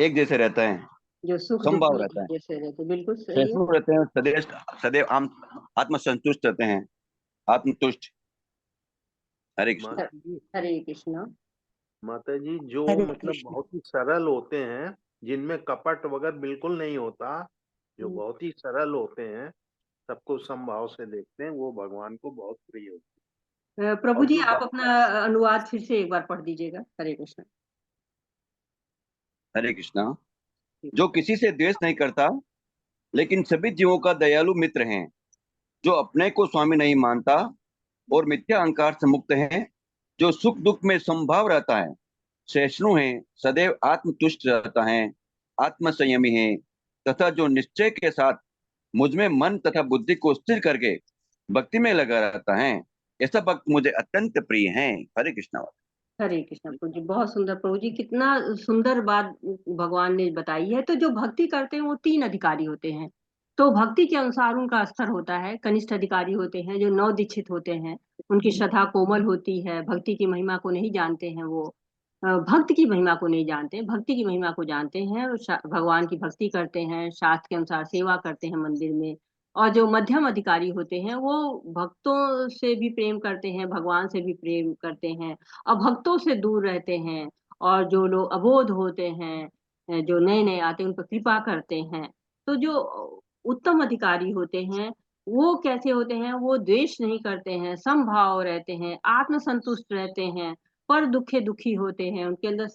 [SPEAKER 12] एक जैसे रहता है,
[SPEAKER 1] जो सुख दुख
[SPEAKER 12] संभाव
[SPEAKER 1] में
[SPEAKER 12] रहता है,
[SPEAKER 1] जैसे रहते, बिल्कुल सही है।
[SPEAKER 12] सहिष्णु रहते हैं, सदैव सदैव आत्मसंतुष्ट रहते हैं, आत्मतुष्ट। हरे कृष्ण।
[SPEAKER 3] माता जी,
[SPEAKER 1] हरे कृष्णा।
[SPEAKER 3] माता जी जो
[SPEAKER 13] हरे
[SPEAKER 3] मतलब
[SPEAKER 13] कृष्ण।
[SPEAKER 3] बहुत ही सरल होते हैं, जिनमें कपट वगैरह बिल्कुल नहीं होता, जो बहुत ही सरल होते हैं, सबको समभाव से देखते हैं, वो भगवान को बहुत प्रिय होते हैं।
[SPEAKER 1] प्रभु
[SPEAKER 3] और
[SPEAKER 1] जी,
[SPEAKER 3] जो
[SPEAKER 1] आप अपना अनुवाद फिर से एक बार पढ़ दीजिएगा। हरे कृष्णा।
[SPEAKER 12] हरे कृष्णा। जो किसी से द्वेष नहीं करता लेकिन सभी जीवों का दयालु मित्र है, जो अपने को स्वामी नहीं मानता और मिथ्या अहंकार से मुक्त है, जो सुख दुख में संभाव रहता है, सहिष्णु है, सदैव आत्मतुष्ट रहता है, आत्म संयमी है, तथा जो निश्चय के साथ मुझ में मन तथा बुद्धि को स्थिर करके भक्ति में लगा रहता है, ऐसा भक्त मुझे अत्यंत प्रिय है। हरे कृष्णा।
[SPEAKER 1] हरे कृष्णा प्रभु जी, बहुत सुंदर। प्रभु जी, कितना सुंदर बात भगवान ने बताई है। तो जो भक्ति करते हैं वो तीन अधिकारी होते हैं। तो भक्ति के अनुसार उनका स्तर होता है। कनिष्ठ अधिकारी होते हैं जो नव दीक्षित होते हैं, उनकी श्रद्धा कोमल होती है, भक्ति की महिमा को नहीं जानते हैं वो। भक्त की महिमा को नहीं जानते, भक्ति की महिमा को जानते हैं और भगवान की भक्ति करते हैं, शास्त्र के अनुसार सेवा करते हैं मंदिर में। और जो मध्यम अधिकारी होते हैं वो भक्तों से भी प्रेम करते हैं, भगवान से भी प्रेम करते हैं, और भक्तों से दूर रहते हैं। और जो लोग अबोध होते हैं, जो नए नए आते हैं, उन पर कृपा करते हैं। तो जो उत्तम अधिकारी होते हैं वो कैसे होते हैं? वो द्वेष नहीं करते हैं, समभाव रहते हैं, आत्मसंतुष्ट रहते हैं, पर दुखे दुखी होते हैं, उनके अंदर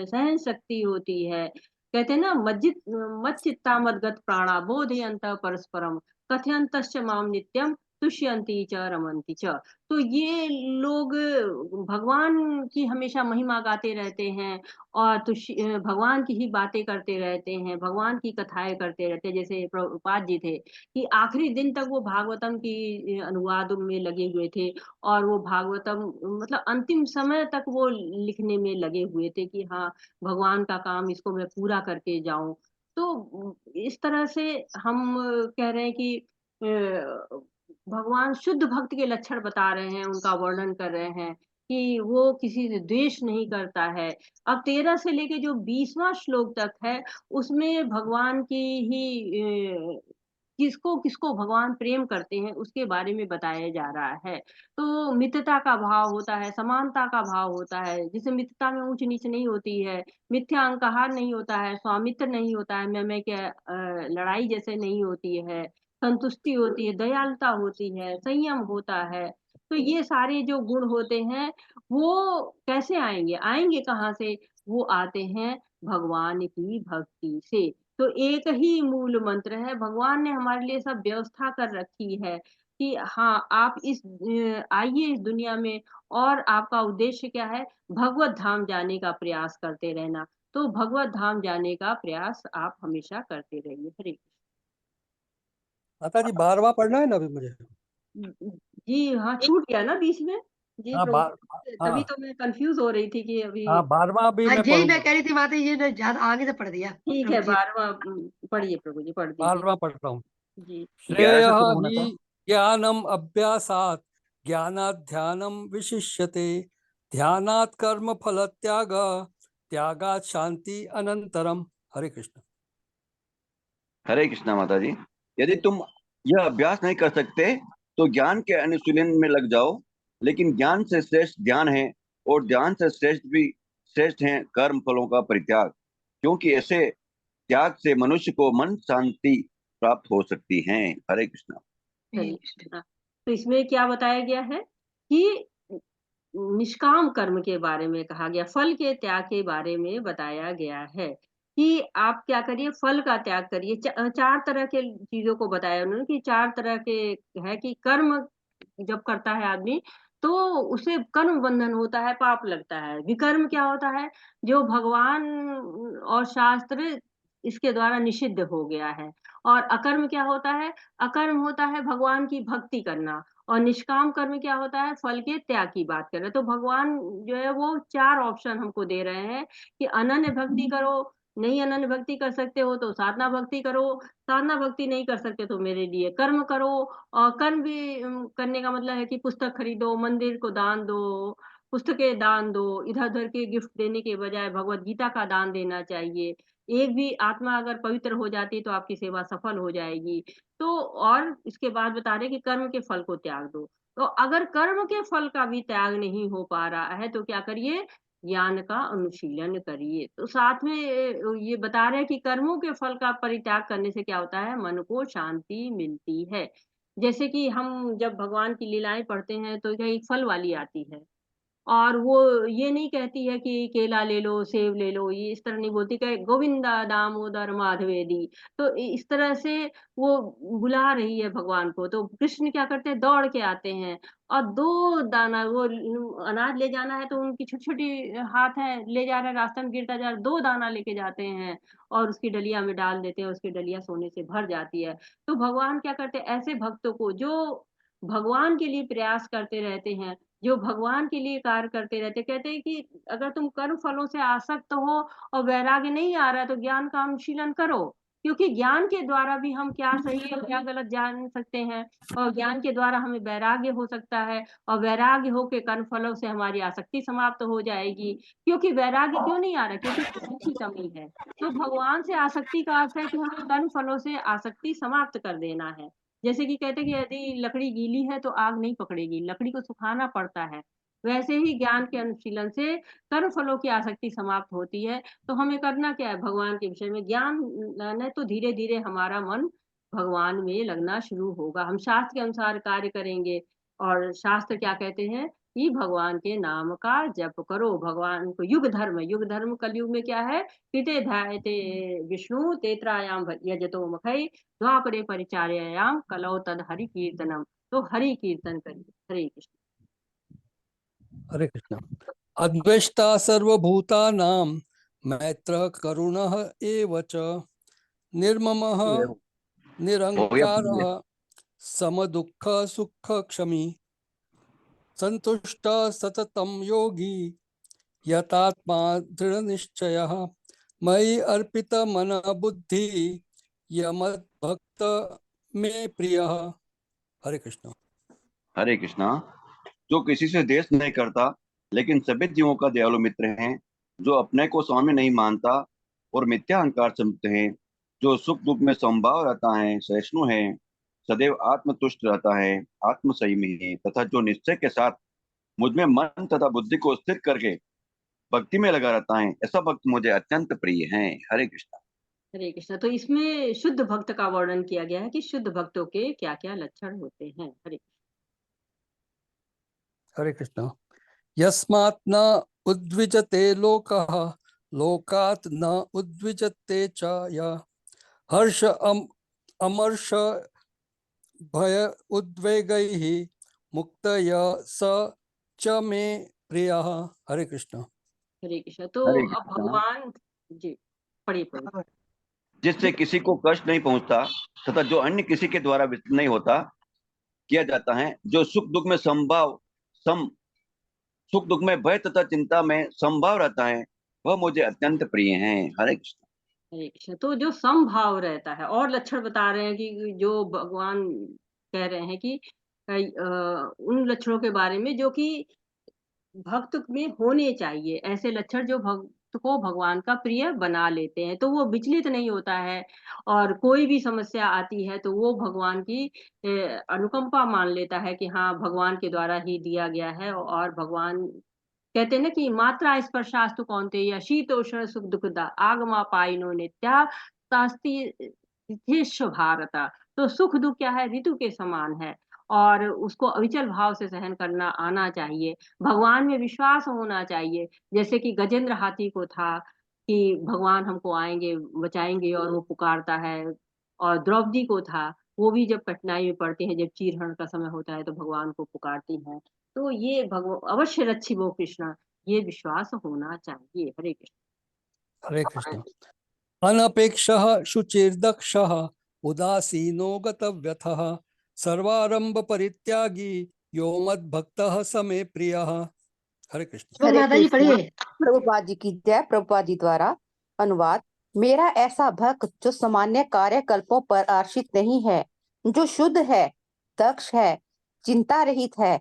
[SPEAKER 1] सहन शक्ति होती है। कहते हैं ना, मज्जित मच्चित्ता मदगत प्राणा बोधयंत परस्परम कथयंतश्च माम नित्यम तुष्यंती च रमन्ति च। तो ये लोग भगवान की हमेशा महिमा गाते रहते हैं और भगवान की ही बातें करते रहते हैं, भगवान की कथाएं करते रहते हैं। जैसे प्रभुपाद जी थे कि आखिरी दिन तक वो भागवतम की अनुवाद में लगे हुए थे, और वो भागवतम मतलब अंतिम समय तक वो लिखने में लगे हुए थे कि हाँ, भगवान का काम इसको मैं पूरा करके जाऊं। तो इस तरह से हम कह रहे हैं कि भगवान शुद्ध भक्त के लक्षण बता रहे हैं, उनका वर्णन कर रहे हैं कि वो किसी से द्वेष नहीं करता है। अब 13 से लेके जो 20वां श्लोक तक है, उसमें भगवान की ही किसको किसको भगवान प्रेम करते हैं उसके बारे में बताया जा रहा है। तो मित्रता का भाव होता है, समानता का भाव होता है, जिसे मित्रता में ऊंच नीच नहीं होती है, मिथ्या अहंकार नहीं होता है, स्वामित्व नहीं होता है, मैं के लड़ाई जैसे नहीं होती है, संतुष्टि होती है, दयालुता होती है, संयम होता है। तो ये सारे जो गुण होते हैं वो कैसे आएंगे, आएंगे कहाँ से? वो आते हैं भगवान की भक्ति से। तो एक ही मूल मंत्र है, भगवान ने हमारे लिए सब व्यवस्था कर रखी है कि हाँ, आप आइए इस दुनिया में, और आपका उद्देश्य क्या है? भगवत धाम जाने का प्रयास करते रहना। तो भगवत धाम जाने का प्रयास आप हमेशा करते रहिए। हरे
[SPEAKER 8] माता जी 12वां पढ़ना है ना अभी मुझे।
[SPEAKER 1] कृष्ण। जी हाँ, छूट गया ना बीच में। जी
[SPEAKER 8] हाँ
[SPEAKER 1] प्रभु, तभी
[SPEAKER 8] हाँ
[SPEAKER 1] तो मैं कंफ्यूज हो रही थी कि अभी।
[SPEAKER 8] हाँ 12वां भी
[SPEAKER 5] हाँ
[SPEAKER 8] मैं
[SPEAKER 5] यही मैं
[SPEAKER 8] पढ़ूंगा।
[SPEAKER 5] कह रही थी माता जी ने ज्यादा आगे से पढ़ दिया
[SPEAKER 1] ठीक
[SPEAKER 5] प्रभु
[SPEAKER 1] है,
[SPEAKER 5] जी।
[SPEAKER 1] 12वां पढ़िए प्रभु जी, पढ़ दीजिए।
[SPEAKER 8] 12वां पढ़ रहा हूँ।
[SPEAKER 1] जी
[SPEAKER 12] 11
[SPEAKER 8] श्रेयः
[SPEAKER 12] से शुरू होना
[SPEAKER 8] हि
[SPEAKER 12] था।
[SPEAKER 8] ज्ञानम् अभ्यासात् ज्ञानात् ध्यानं विशिष्यते ध्यानात् कर्म फल त्यागात् शांति अनंतरम। हरे कृष्ण।
[SPEAKER 12] हरे कृष्णा माता जी। यदि तुम यह अभ्यास नहीं कर सकते तो ज्ञान के अनुशीलन में लग जाओ, लेकिन ज्ञान से श्रेष्ठ ध्यान है, और ध्यान से श्रेष्ठ है कर्म फलों का परित्याग, क्योंकि ऐसे त्याग से मनुष्य को मन शांति प्राप्त हो सकती है। हरे कृष्णा।
[SPEAKER 1] हरे कृष्णा। तो इसमें क्या बताया गया है कि निष्काम कर्म के बारे में कहा गया, फल के त्याग के बारे में बताया गया है कि आप क्या करिए, फल का त्याग करिए। चार तरह के चीजों को बताया उन्होंने कि चार तरह के है कि कर्म जब करता है आदमी तो उसे कर्म बंधन होता है, पाप लगता है। विकर्म क्या होता है? जो भगवान और शास्त्र इसके द्वारा निषिद्ध हो गया है। और अकर्म क्या होता है? अकर्म होता है भगवान की भक्ति करना। और निष्काम कर्म क्या होता है? फल के त्याग की बात कर रहे हैं। तो भगवान जो है वो चार ऑप्शन हमको दे रहे हैं कि अनन्य भक्ति करो, नहीं अनन्य भक्ति कर सकते हो तो साधना भक्ति करो, साधना भक्ति नहीं कर सकते तो मेरे लिए कर्म करो। और कर्म भी करने का मतलब है कि पुस्तक खरीदो, मंदिर को दान दो, पुस्तकें दान दो, इधर उधर के गिफ्ट देने के बजाय भगवत गीता का दान देना चाहिए। एक भी आत्मा अगर पवित्र हो जाती है तो आपकी सेवा सफल हो जाएगी। तो और इसके बाद बता रहे कि कर्म के फल को त्याग दो। तो अगर कर्म के फल का भी त्याग नहीं हो पा रहा है तो क्या करिए? ज्ञान का अनुशीलन करिए। तो साथ में ये बता रहे हैं कि कर्मों के फल का परित्याग करने से क्या होता है? मन को शांति मिलती है। जैसे कि हम जब भगवान की लीलाएं पढ़ते हैं तो क्या एक फल वाली आती है, और वो ये नहीं कहती है कि केला ले लो, सेब ले लो, ये इस तरह नहीं बोलती कि गोविंदा दामोदर माधवेदी। तो इस तरह से वो बुला रही है भगवान को। तो कृष्ण क्या करते हैं? दौड़ के आते हैं और दो दाना, वो अनाज ले जाना है तो उनकी छोटी छोटी हाथ है, ले जा रहे हैं, रास्ते में गिरता जा रहा है, दो दाना लेके जाते हैं और उसकी डलिया में डाल देते हैं, उसकी डलिया सोने से भर जाती है। तो भगवान क्या करते हैं? ऐसे भक्तों को जो भगवान के लिए प्रयास करते रहते हैं, जो भगवान के लिए कार्य करते रहते, कहते हैं कि अगर तुम कर्म फलों से आसक्त हो और वैराग्य नहीं आ रहा है तो ज्ञान का अनुशीलन करो, क्योंकि ज्ञान के द्वारा भी हम क्या सही और क्या गलत जान सकते हैं। और ज्ञान के द्वारा हमें वैराग्य हो सकता है, और वैराग्य होके कर्म फलों से हमारी आसक्ति समाप्त हो जाएगी। क्योंकि वैराग्य क्यों नहीं आ रहा? क्योंकि ज्ञान की कमी है। तो भगवान से आसक्ति का अर्थ है कि हमें कर्म फलों से आसक्ति समाप्त कर देना है। जैसे कि कहते हैं कि यदि लकड़ी गीली है तो आग नहीं पकड़ेगी, लकड़ी को सुखाना पड़ता है। वैसे ही ज्ञान के अनुशीलन से कर्म फलों की आसक्ति समाप्त होती है। तो हमें करना क्या है? भगवान के विषय में ज्ञान लेना है तो धीरे धीरे हमारा मन भगवान में लगना शुरू होगा। हम शास्त्र के अनुसार कार्य करेंगे। और शास्त्र क्या कहते हैं कि भगवान के नाम का जप करो, भगवान को युग धर्म कलयुग में क्या है? कृते ध्यायते विष्णु तेत्रायाम यजतो मखै द्वापरे परिचार्यायाम कलौ तद हरि कीर्तनम। तो हरि कीर्तन करिए। हरे कृष्ण।
[SPEAKER 8] हरे कृष्ण। अद्वेष्टा सर्वभूतानां मैत्रः करुणः एव च निर्ममः निरहंकारः समदुःख सुख क्षमी संतुष्ट सततं योगी यतात्मा दृढ़ निश्चयः मयि अर्पित मन बुद्धि यमद्भक्त में प्रियः। हरे कृष्ण।
[SPEAKER 12] हरे कृष्णा। जो किसी से द्वेष नहीं करता लेकिन सभी जीवों का दयालु मित्र है, जो अपने को स्वामी नहीं मानता और मिथ्या अहंकार से मुक्त है, जो सुख दुख में समभाव रहता है, सहिष्णु है, सदैव आत्मतुष्ट रहता है, आत्म संयमी है, तथा जो निश्चय के साथ मुझ में मन तथा बुद्धि को स्थिर करके भक्ति में लगा रहता है, ऐसा भक्त मुझे अत्यंत प्रिय है। हरे कृष्णा।
[SPEAKER 1] हरे कृष्णा। तो इसमें शुद्ध भक्त का वर्णन किया गया है कि शुद्ध भक्तों के क्या क्या लक्षण होते हैं। हरे
[SPEAKER 8] हरे कृष्णा। यस्मात् न उद्विजते लोकः लोकात् न उद्विजते च यः हर्ष अमर्ष भय उद्वेगैः मुक्तय स च मे प्रियः। हरे कृष्णा।
[SPEAKER 1] हरे कृष्णा। तो
[SPEAKER 12] हरे
[SPEAKER 1] अब
[SPEAKER 12] कृष्णा।
[SPEAKER 1] भगवान जी पढ़िए।
[SPEAKER 12] जिससे किसी को कष्ट नहीं पहुंचता तथा जो अन्य किसी के द्वारा विचलित नहीं होता किया जाता है, जो सुख दुख में सुख दुख में भय तथा चिंता में समभाव रहता है, वह मुझे अत्यंत प्रिय है। हरे कृष्ण।
[SPEAKER 1] हरे कृष्ण। तो जो समभाव रहता है और लक्षण बता रहे हैं कि जो भगवान कह रहे हैं कि उन लक्षणों के बारे में जो कि भक्त में होने चाहिए, ऐसे लक्षण जो भक्त को भगवान का प्रिय बना लेते हैं, तो वो विचलित नहीं होता है और कोई भी समस्या आती है तो वो भगवान की अनुकंपा मान लेता है कि हाँ भगवान के द्वारा ही दिया गया है। और भगवान कहते हैं ना कि मात्रा स्पर्शास्तु कौन्तेय शीतोष्ण सुख दुखदा आगमा पाइनो नित्या शास्ति तिथिश्च भारता। तो सुख दुख क्या है, ऋतु के समान है और उसको अविचल भाव से सहन करना आना चाहिए। भगवान में विश्वास होना चाहिए, जैसे कि गजेंद्र हाथी को था कि भगवान हमको आएंगे बचाएंगे और वो पुकारता है। और द्रौपदी को था, वो भी जब कठिनाई में पड़ते हैं, जब चीरहरण का समय होता है तो भगवान को पुकारती हैं। तो ये अवश्य रक्षी वो कृष्णा, ये विश्वास होना चाहिए। हरे कृष्ण।
[SPEAKER 8] हरे कृष्णा। अनपेक्षः शुचिर्दक्षः उदासीनो गतव्यथः सर्वारंभ परित्यागी यो मद्भक्तः स मे प्रियः। हरे कृष्ण।
[SPEAKER 5] सुमन
[SPEAKER 6] हरे
[SPEAKER 5] माता जी
[SPEAKER 6] कृष्णा।
[SPEAKER 5] पढ़िए।
[SPEAKER 6] प्रभुपाद जी की जय। प्रभुपाद जी द्वारा अनुवाद। मेरा ऐसा भक्त जो सामान्य कार्यकल्पों पर आश्रित नहीं है, जो शुद्ध है, दक्ष है, चिंता रहित है,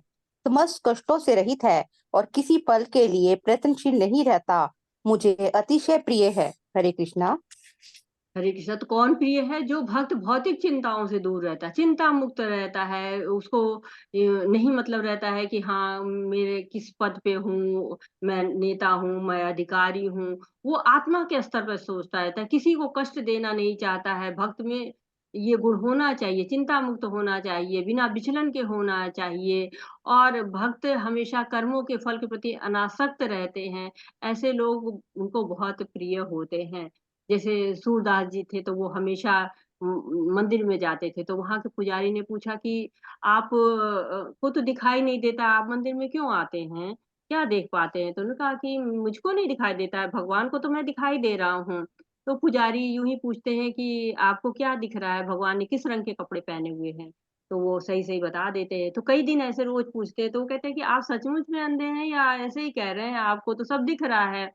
[SPEAKER 6] समस्त कष्टों से रहित है और किसी पल के लिए प्रयत्नशील नहीं रहता, मुझे अतिशय प्रिय है। हरे कृष्णा।
[SPEAKER 1] हरे कृष्ण। तो कौन प्रिय है? जो भक्त भौतिक चिंताओं से दूर रहता है, चिंता मुक्त रहता है, उसको नहीं मतलब रहता है कि हाँ मेरे किस पद पे हूँ, मैं नेता हूँ, मैं अधिकारी हूँ। वो आत्मा के स्तर पर सोचता रहता है, किसी को कष्ट देना नहीं चाहता है। भक्त में ये गुण होना चाहिए, चिंता मुक्त होना चाहिए, बिना विचलन के होना चाहिए। और भक्त हमेशा कर्मों के फल के प्रति अनासक्त रहते हैं, ऐसे लोग उनको बहुत प्रिय होते हैं। जैसे सूरदास जी थे तो वो हमेशा मंदिर में जाते थे, तो वहां के पुजारी ने पूछा कि आप को तो दिखाई नहीं देता, आप मंदिर में क्यों आते हैं, क्या देख पाते हैं? तो उन्होंने कहा कि मुझको नहीं दिखाई देता है, भगवान को तो मैं दिखाई दे रहा हूँ। तो पुजारी यूं ही पूछते हैं कि आपको क्या दिख रहा है, भगवान ने किस रंग के कपड़े पहने हुए हैं? तो वो सही सही बता देते हैं। तो कई दिन ऐसे रोज पूछते हैं, तो वो कहते हैं कि आप सचमुच में अंधे हैं या ऐसे ही कह रहे हैं, आपको तो सब दिख रहा है।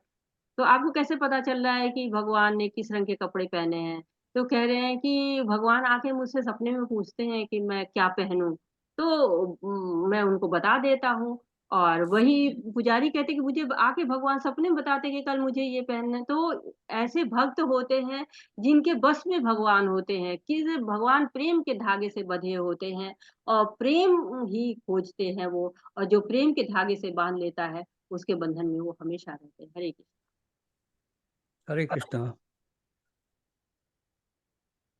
[SPEAKER 1] तो आपको कैसे पता चल रहा है कि भगवान ने किस रंग के कपड़े पहने हैं? तो कह रहे हैं कि भगवान आके मुझसे सपने में पूछते हैं कि मैं क्या पहनूं, तो मैं उनको बता देता हूँ। और वही पुजारी कहते कि मुझे आके भगवान सपने में बताते कि कल मुझे ये पहनना है। तो ऐसे भक्त होते हैं जिनके बस में भगवान होते हैं, कि भगवान प्रेम के धागे से बंधे होते हैं और प्रेम ही खोजते हैं वो। और जो प्रेम के धागे से बांध लेता है, उसके बंधन में वो हमेशा रहते हैं। हरे कृष्ण।
[SPEAKER 8] हरे कृष्णा।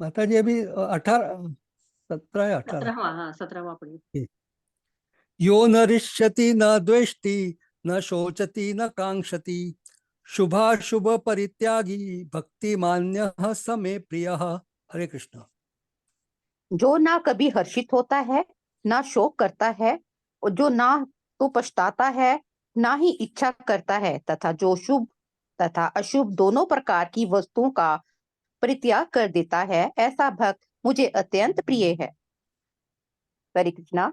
[SPEAKER 8] माता जी अभी 18 17 या 18
[SPEAKER 1] 17वां, हाँ 17वां पढ़िए।
[SPEAKER 8] यो न रिष्यति न द्वेष्टि न शोचति न कांक्षति शुभाशुभ परित्यागी भक्ति मान्यः स मे प्रियः। हरे कृष्ण।
[SPEAKER 6] जो ना कभी हर्षित होता है, ना शोक करता है, और जो ना तो पछताता है, ना ही इच्छा करता है, तथा जो शुभ तथा अशुभ दोनों प्रकार की वस्तुओं का परित्याग कर देता है, ऐसा भक्त मुझे अत्यंत प्रिय है। हरे कृष्णा।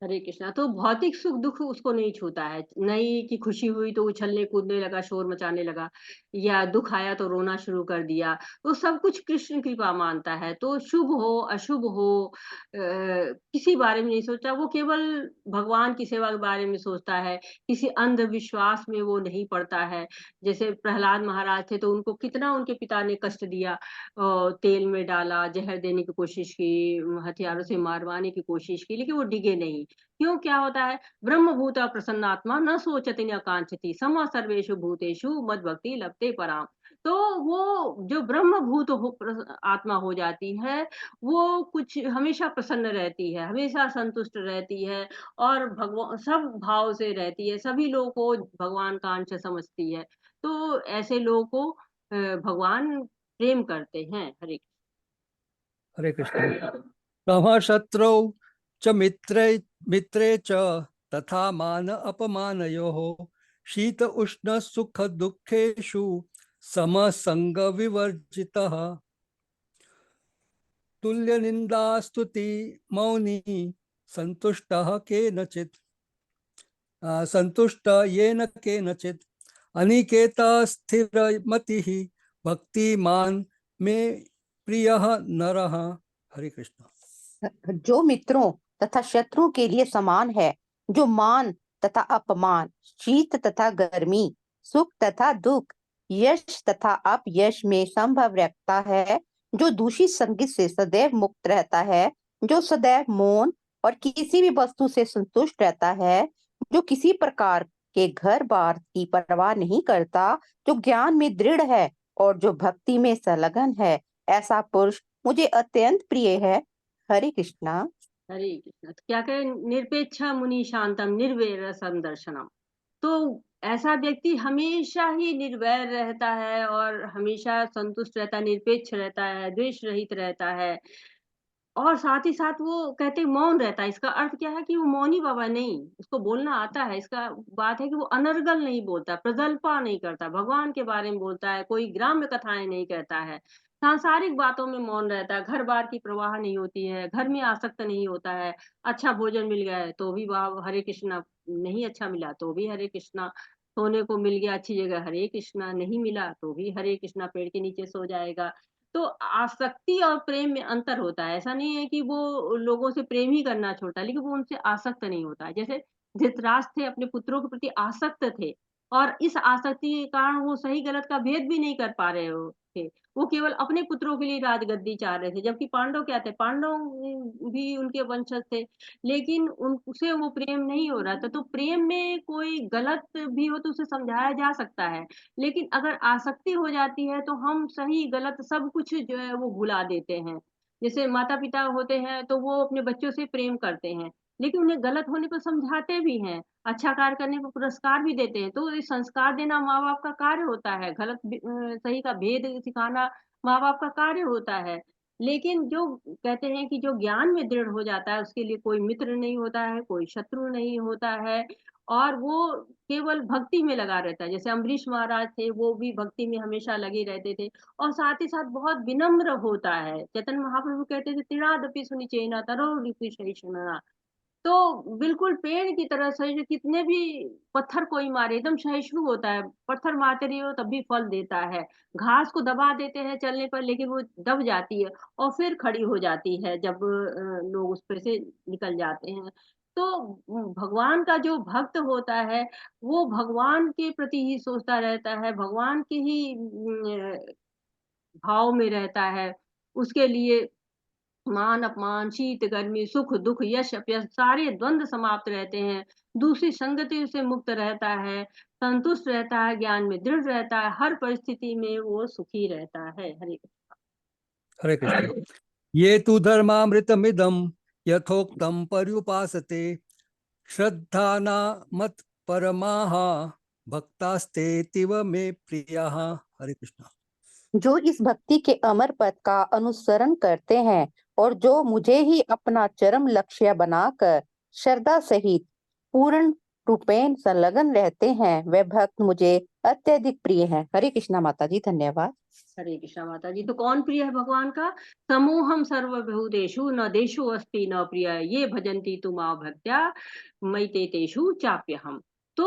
[SPEAKER 1] हरे कृष्णा। तो भौतिक सुख दुख उसको नहीं छूता है, नहीं कि खुशी हुई तो उछलने कूदने लगा, शोर मचाने लगा, या दुख आया तो रोना शुरू कर दिया। तो सब कुछ कृष्ण कृपा मानता है। तो शुभ हो अशुभ हो, किसी बारे में नहीं सोचता, वो केवल भगवान की सेवा के बारे में सोचता है। किसी अंधविश्वास में वो नहीं पड़ता है। जैसे प्रहलाद महाराज थे, तो उनको कितना उनके पिता ने कष्ट दिया, तेल में डाला, जहर देने की कोशिश की, हथियारों से मारवाने की कोशिश की, लेकिन वो डिगे नहीं। क्यों? क्या होता है? ब्रह्मभूत प्रसन्नात्मा न सोचति न कांक्षति सम सर्वेषु भूतेषु मद भक्ति लभते पराम। तो वो जो ब्रह्मभूत आत्मा हो जाती है, वो कुछ हमेशा प्रसन्न रहती है, हमेशा संतुष्ट रहती है, और भगवान सब भाव से रहती है, सभी लोगों को भगवान का अंश समझती है। तो ऐसे लोगों को भगवान प्रेम करते हैं।
[SPEAKER 8] हरे कृष्ण। तमः शत्रौ च मित्रे च तथा मान अपमानयोः शीत उष्ण सुख दुखेषु समसंग विवर्जितः तुल्य निंदा स्तुति मौनी संतुष्टः केनचित् संतुष्ट येन केनचित् अनिकेता स्थिरमतिः भक्तिमान में प्रियः नरः। हरे कृष्ण।
[SPEAKER 6] जो मित्रों तथा शत्रु के लिए समान है, जो मान तथा अपमान, शीत तथा गर्मी, सुख तथा दुख, यश तथा अपयश में संभव रखता है, जो दूषित संगीत से सदैव मुक्त रहता है, जो सदैव मौन और किसी भी वस्तु से संतुष्ट रहता है, जो किसी प्रकार के घर बार की परवाह नहीं करता, जो ज्ञान में दृढ़ है और जो भक्ति में संलग्न है, ऐसा पुरुष मुझे अत्यंत प्रिय है। हरे कृष्णा।
[SPEAKER 1] हरे कृष्ण। तो क्या कहे? निरपेक्षा मुनि शांतम निर्वैर संदर्शनम। तो ऐसा व्यक्ति हमेशा ही निर्वैर रहता है और हमेशा संतुष्ट रहता है, निरपेक्ष रहता है, द्वेष रहित रहता है, और साथ ही साथ वो कहते हैं मौन रहता है। इसका अर्थ क्या है? कि वो मौनी बाबा नहीं, उसको बोलना आता है। इसका बात है कि वो अनर्गल नहीं बोलता, प्रगल्भा नहीं करता, भगवान के बारे में बोलता है, कोई ग्राम्य कथाएं नहीं कहता है, सांसारिक बातों में मौन रहता है, घर बार की प्रवाह नहीं होती है, घर में आसक्त नहीं होता है। अच्छा भोजन मिल गया है तो भी वाह हरे कृष्णा, नहीं अच्छा मिला तो भी हरे कृष्णा, सोने को मिल गया अच्छी जगह हरे कृष्णा, नहीं मिला तो भी हरे कृष्णा, पेड़ के नीचे सो जाएगा। तो आसक्ति और प्रेम में अंतर होता है। ऐसा नहीं है कि वो लोगों से प्रेम ही करना छोड़ता है, लेकिन वो उनसे आसक्त नहीं होता है। जैसे धृतराष्ट्र थे, अपने पुत्रों के प्रति आसक्त थे, और इस आसक्ति के कारण वो सही गलत का भेद भी नहीं कर पा रहे थे। वो केवल अपने पुत्रों के लिए राजगद्दी चाह रहे थे, जबकि पांडव क्या थे? पांडव भी उनके वंशज थे, लेकिन उनसे वो प्रेम नहीं हो रहा था। तो प्रेम में कोई गलत भी हो तो उसे समझाया जा सकता है, लेकिन अगर आसक्ति हो जाती है तो हम सही गलत सब कुछ जो है वो भुला देते हैं। जैसे माता पिता होते हैं तो वो अपने बच्चों से प्रेम करते हैं, लेकिन उन्हें गलत होने पर समझाते भी हैं, अच्छा कार्य करने पर पुरस्कार भी देते हैं। तो ये संस्कार देना माँ बाप का कार्य होता है, सही का भेद सिखाना माँ बाप का कार्य होता है। लेकिन जो कहते हैं कि जो ज्ञान में दृढ़ हो जाता है, उसके लिए कोई मित्र नहीं होता है, कोई शत्रु नहीं होता है, और वो केवल भक्ति में लगा रहता है। जैसे अम्बरीश महाराज थे, वो भी भक्ति में हमेशा लगे रहते थे, और साथ ही साथ बहुत विनम्र होता है। चैतन्य महाप्रभु कहते थे, तृणादपि सुनिचेना तरो रिपु सहिष्णुना। तो बिल्कुल पेड़ की तरह सहिष्णु, कितने भी पत्थर कोई मारे एकदम सहिष्णु होता है। पत्थर मारते रहिए तब भी फल देता है। घास को दबा देते हैं चलने पर, लेकिन वो दब जाती है और फिर खड़ी हो जाती है जब लोग उस पर से निकल जाते हैं। तो भगवान का जो भक्त होता है, वो भगवान के प्रति ही सोचता रहता है, भगवान के ही भाव में रहता है। उसके लिए मान अपमान, शीत गर्मी, सुख दुख, यश अपयश, सारे द्वंद समाप्त रहते हैं। दूसरी संगति से मुक्त रहता है, संतुष्ट रहता है, ज्ञान में दृढ़ रहता है, हर परिस्थिति में वो सुखी रहता है।
[SPEAKER 8] हरे कृष्ण। ये तु धर्मामृतमिदं यथोक्तं पर्युपासते श्रद्धाना मत परमाः भक्तास्ते तीव मे प्रियाः। हरे कृष्ण।
[SPEAKER 6] जो इस भक्ति के अमर पथ का अनुसरण करते हैं और जो मुझे ही अपना चरम लक्ष्य बनाकर श्रद्धा सहित पूर्ण रूपेण संलग्न रहते हैं, वे भक्त मुझे अत्यधिक प्रिय हैं। हरे कृष्णा माता जी, धन्यवाद।
[SPEAKER 1] हरे कृष्णा माता जी। तो कौन प्रिय है भगवान का? समूहम सर्वभूतेषु न देशो अस्ति न प्रिय ये भजन्ति तु मां भक्त्या मयि ते तेषु चाप्यहम्। तो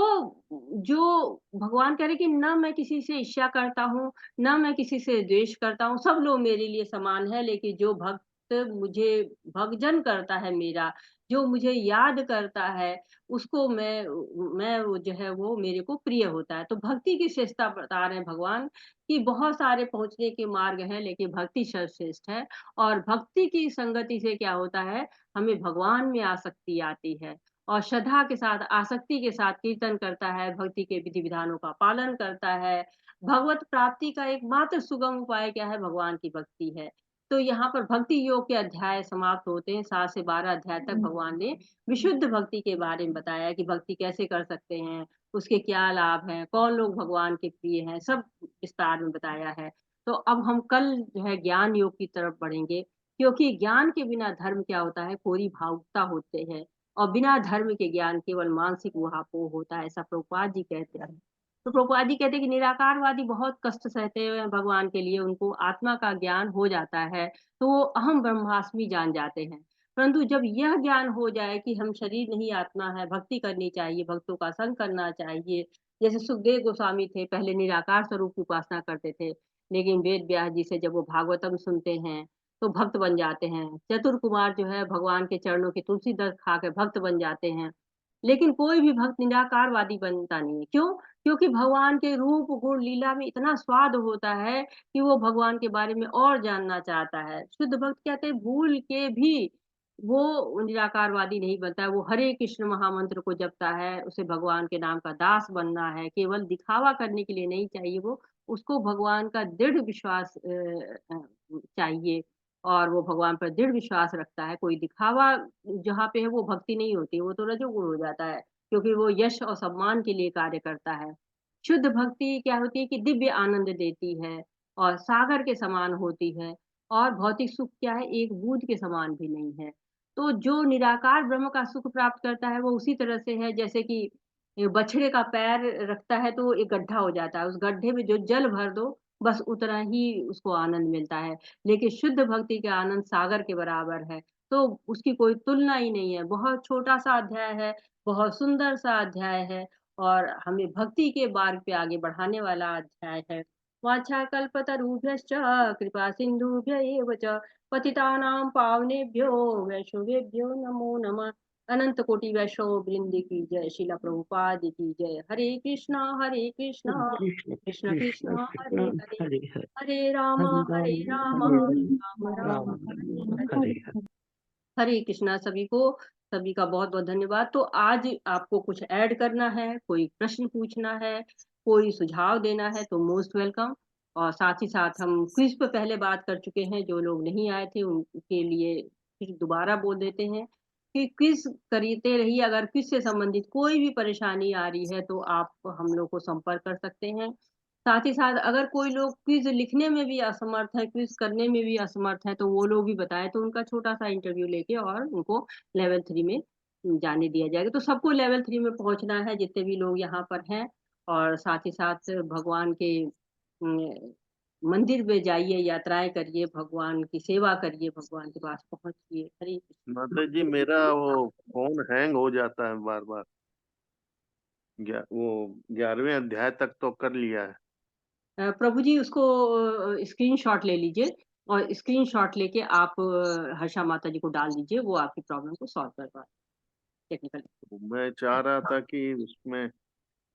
[SPEAKER 1] जो भगवान कह रहे कि न मैं किसी से ईर्ष्या करता हूँ, न मैं किसी से द्वेष करता हूँ, सब लोग मेरे लिए समान है, लेकिन जो भक्त मुझे भजन करता है मेरा, जो मुझे याद करता है, उसको मैं वो जो है वो मेरे को प्रिय होता है। तो भक्ति की श्रेष्ठता बता रहे हैं भगवान कि बहुत सारे पहुँचने के मार्ग हैं, लेकिन भक्ति सर्वश्रेष्ठ है। और भक्ति की संगति से क्या होता है, हमें भगवान में आसक्ति आती है और श्रद्धा के साथ, आसक्ति के साथ कीर्तन करता है, भक्ति के विधि विधानों का पालन करता है। भगवत प्राप्ति का एकमात्र सुगम उपाय क्या है? भगवान की भक्ति है। तो यहाँ पर भक्ति योग के अध्याय समाप्त होते हैं। 7 से 12 अध्याय तक भगवान ने विशुद्ध भक्ति के बारे में बताया कि भक्ति कैसे कर सकते हैं, उसके क्या लाभ हैं, कौन लोग भगवान के प्रिय हैं, सब विस्तार में बताया है। तो अब हम कल जो है ज्ञान योग की तरफ बढ़ेंगे, क्योंकि ज्ञान के बिना धर्म क्या होता है, कोरी भावुकता होते हैं, और बिना धर्म के ज्ञान केवल मानसिक ऊहापोह होता है, ऐसा प्रभुपाद जी कहते हैं। तो प्रभुपाद जी कहते हैं कि निराकारवादी बहुत कष्ट सहते हुए हैं भगवान के लिए, उनको आत्मा का ज्ञान हो जाता है तो वो अहम ब्रह्मास्मि जान जाते हैं। परंतु जब यह ज्ञान हो जाए कि हम शरीर नहीं आत्मा है, भक्ति करनी चाहिए, भक्तों का संग करना चाहिए, जैसे सुखदेव गोस्वामी थे, पहले निराकार स्वरूप की उपासना करते थे, लेकिन वेद व्यास जी से जब वो भागवतम सुनते हैं तो भक्त बन जाते हैं। चतुर कुमार जो है भगवान के चरणों की तुलसी दर खा के भक्त बन जाते हैं। लेकिन कोई भी भक्त निराकारवादी बनता नहीं है। क्यों? क्योंकि भगवान के रूप गुण लीला में इतना स्वाद होता है कि वो भगवान के बारे में और जानना चाहता है। शुद्ध भक्त कहते हैं भूल के भी वो निराकारवादी नहीं बनता है, वो हरे कृष्ण महामंत्र को जपता है, उसे भगवान के नाम का दास बनना है, केवल दिखावा करने के लिए नहीं चाहिए, वो उसको भगवान का दृढ़ विश्वास चाहिए, और वो भगवान पर दृढ़ विश्वास रखता है। कोई दिखावा जहाँ पे है वो भक्ति नहीं होती, वो तो रजोगुण हो जाता है, क्योंकि वो यश और सम्मान के लिए कार्य करता है। शुद्ध भक्ति क्या होती है कि दिव्य आनंद देती है और सागर के समान होती है, और भौतिक सुख क्या है, एक बूंद के समान भी नहीं है। तो जो निराकार ब्रह्म का सुख प्राप्त करता है वो उसी तरह से है जैसे कि बछड़े का पैर रखता है तो एक गड्ढा हो जाता है, उस गड्ढे में जो जल भर दो बस उतना ही उसको आनंद मिलता है। लेकिन शुद्ध भक्ति का आनंद सागर के बराबर है, तो उसकी कोई तुलना ही नहीं है। बहुत छोटा सा अध्याय है, बहुत सुंदर सा अध्याय है, और हमें भक्ति के मार्ग पे आगे बढ़ाने वाला अध्याय है। वाञ्छाकल्पतरुभ्यश्च कृपा सिन्धुभ्य एव च पतितानां पावनेभ्यो वैष्णवेभ्यो नमो नमः। अनंत कोटि वैष्णव वृंद की जय, शिला प्रभुपाद की जय। हरे कृष्णा कृष्ण
[SPEAKER 13] कृष्ण
[SPEAKER 1] कृष्ण
[SPEAKER 13] कृष्ण
[SPEAKER 1] कृष्ण
[SPEAKER 13] कृष्ण
[SPEAKER 1] हरे हरे,
[SPEAKER 13] हरे हरे
[SPEAKER 1] हरे राम
[SPEAKER 13] हरे
[SPEAKER 1] राम
[SPEAKER 13] हरे
[SPEAKER 1] राम राम
[SPEAKER 13] राम
[SPEAKER 1] हरे
[SPEAKER 13] राम
[SPEAKER 1] हरे।
[SPEAKER 13] हरे हरे।
[SPEAKER 1] हरे कृष्णा सभी को, सभी का बहुत बहुत धन्यवाद। तो आज आपको कुछ ऐड करना है, कोई प्रश्न पूछना है, कोई सुझाव देना है तो मोस्ट वेलकम। और साथ ही साथ हम क्विज पे पहले बात कर चुके हैं, जो लोग नहीं आए थे उनके लिए फिर दोबारा बोल देते हैं कि क्विज करते रहिए। अगर क्विज से संबंधित कोई भी परेशानी आ रही है तो आप हम लोग को संपर्क कर सकते हैं। साथ ही साथ अगर कोई लोग क्विज लिखने में भी असमर्थ है, क्विज करने में भी असमर्थ है, तो वो लोग भी बताएं, तो उनका छोटा सा इंटरव्यू लेके और उनको लेवल 3 में जाने दिया जाएगा। तो सबको लेवल 3 में पहुंचना है जितने भी लोग यहाँ पर हैं। और साथ ही साथ भगवान के मंदिर में जाइए, यात्राएं करिए, भगवान की सेवा करिए, भगवान के पास पहुंचिए। हरे कृष्ण।
[SPEAKER 3] माता जी मेरा वो फोन हैंग हो जाता है बार बार। वो 11वें अध्याय तक तो कर लिया है।
[SPEAKER 1] प्रभु जी उसको स्क्रीनशॉट ले लीजिए, और स्क्रीनशॉट लेके आप हर्षा माता जी को डाल दीजिए, वो आपकी प्रॉब्लम को सॉल्व कर पाए टेक्निकल।
[SPEAKER 3] तो मैं चाह रहा था कि उसमें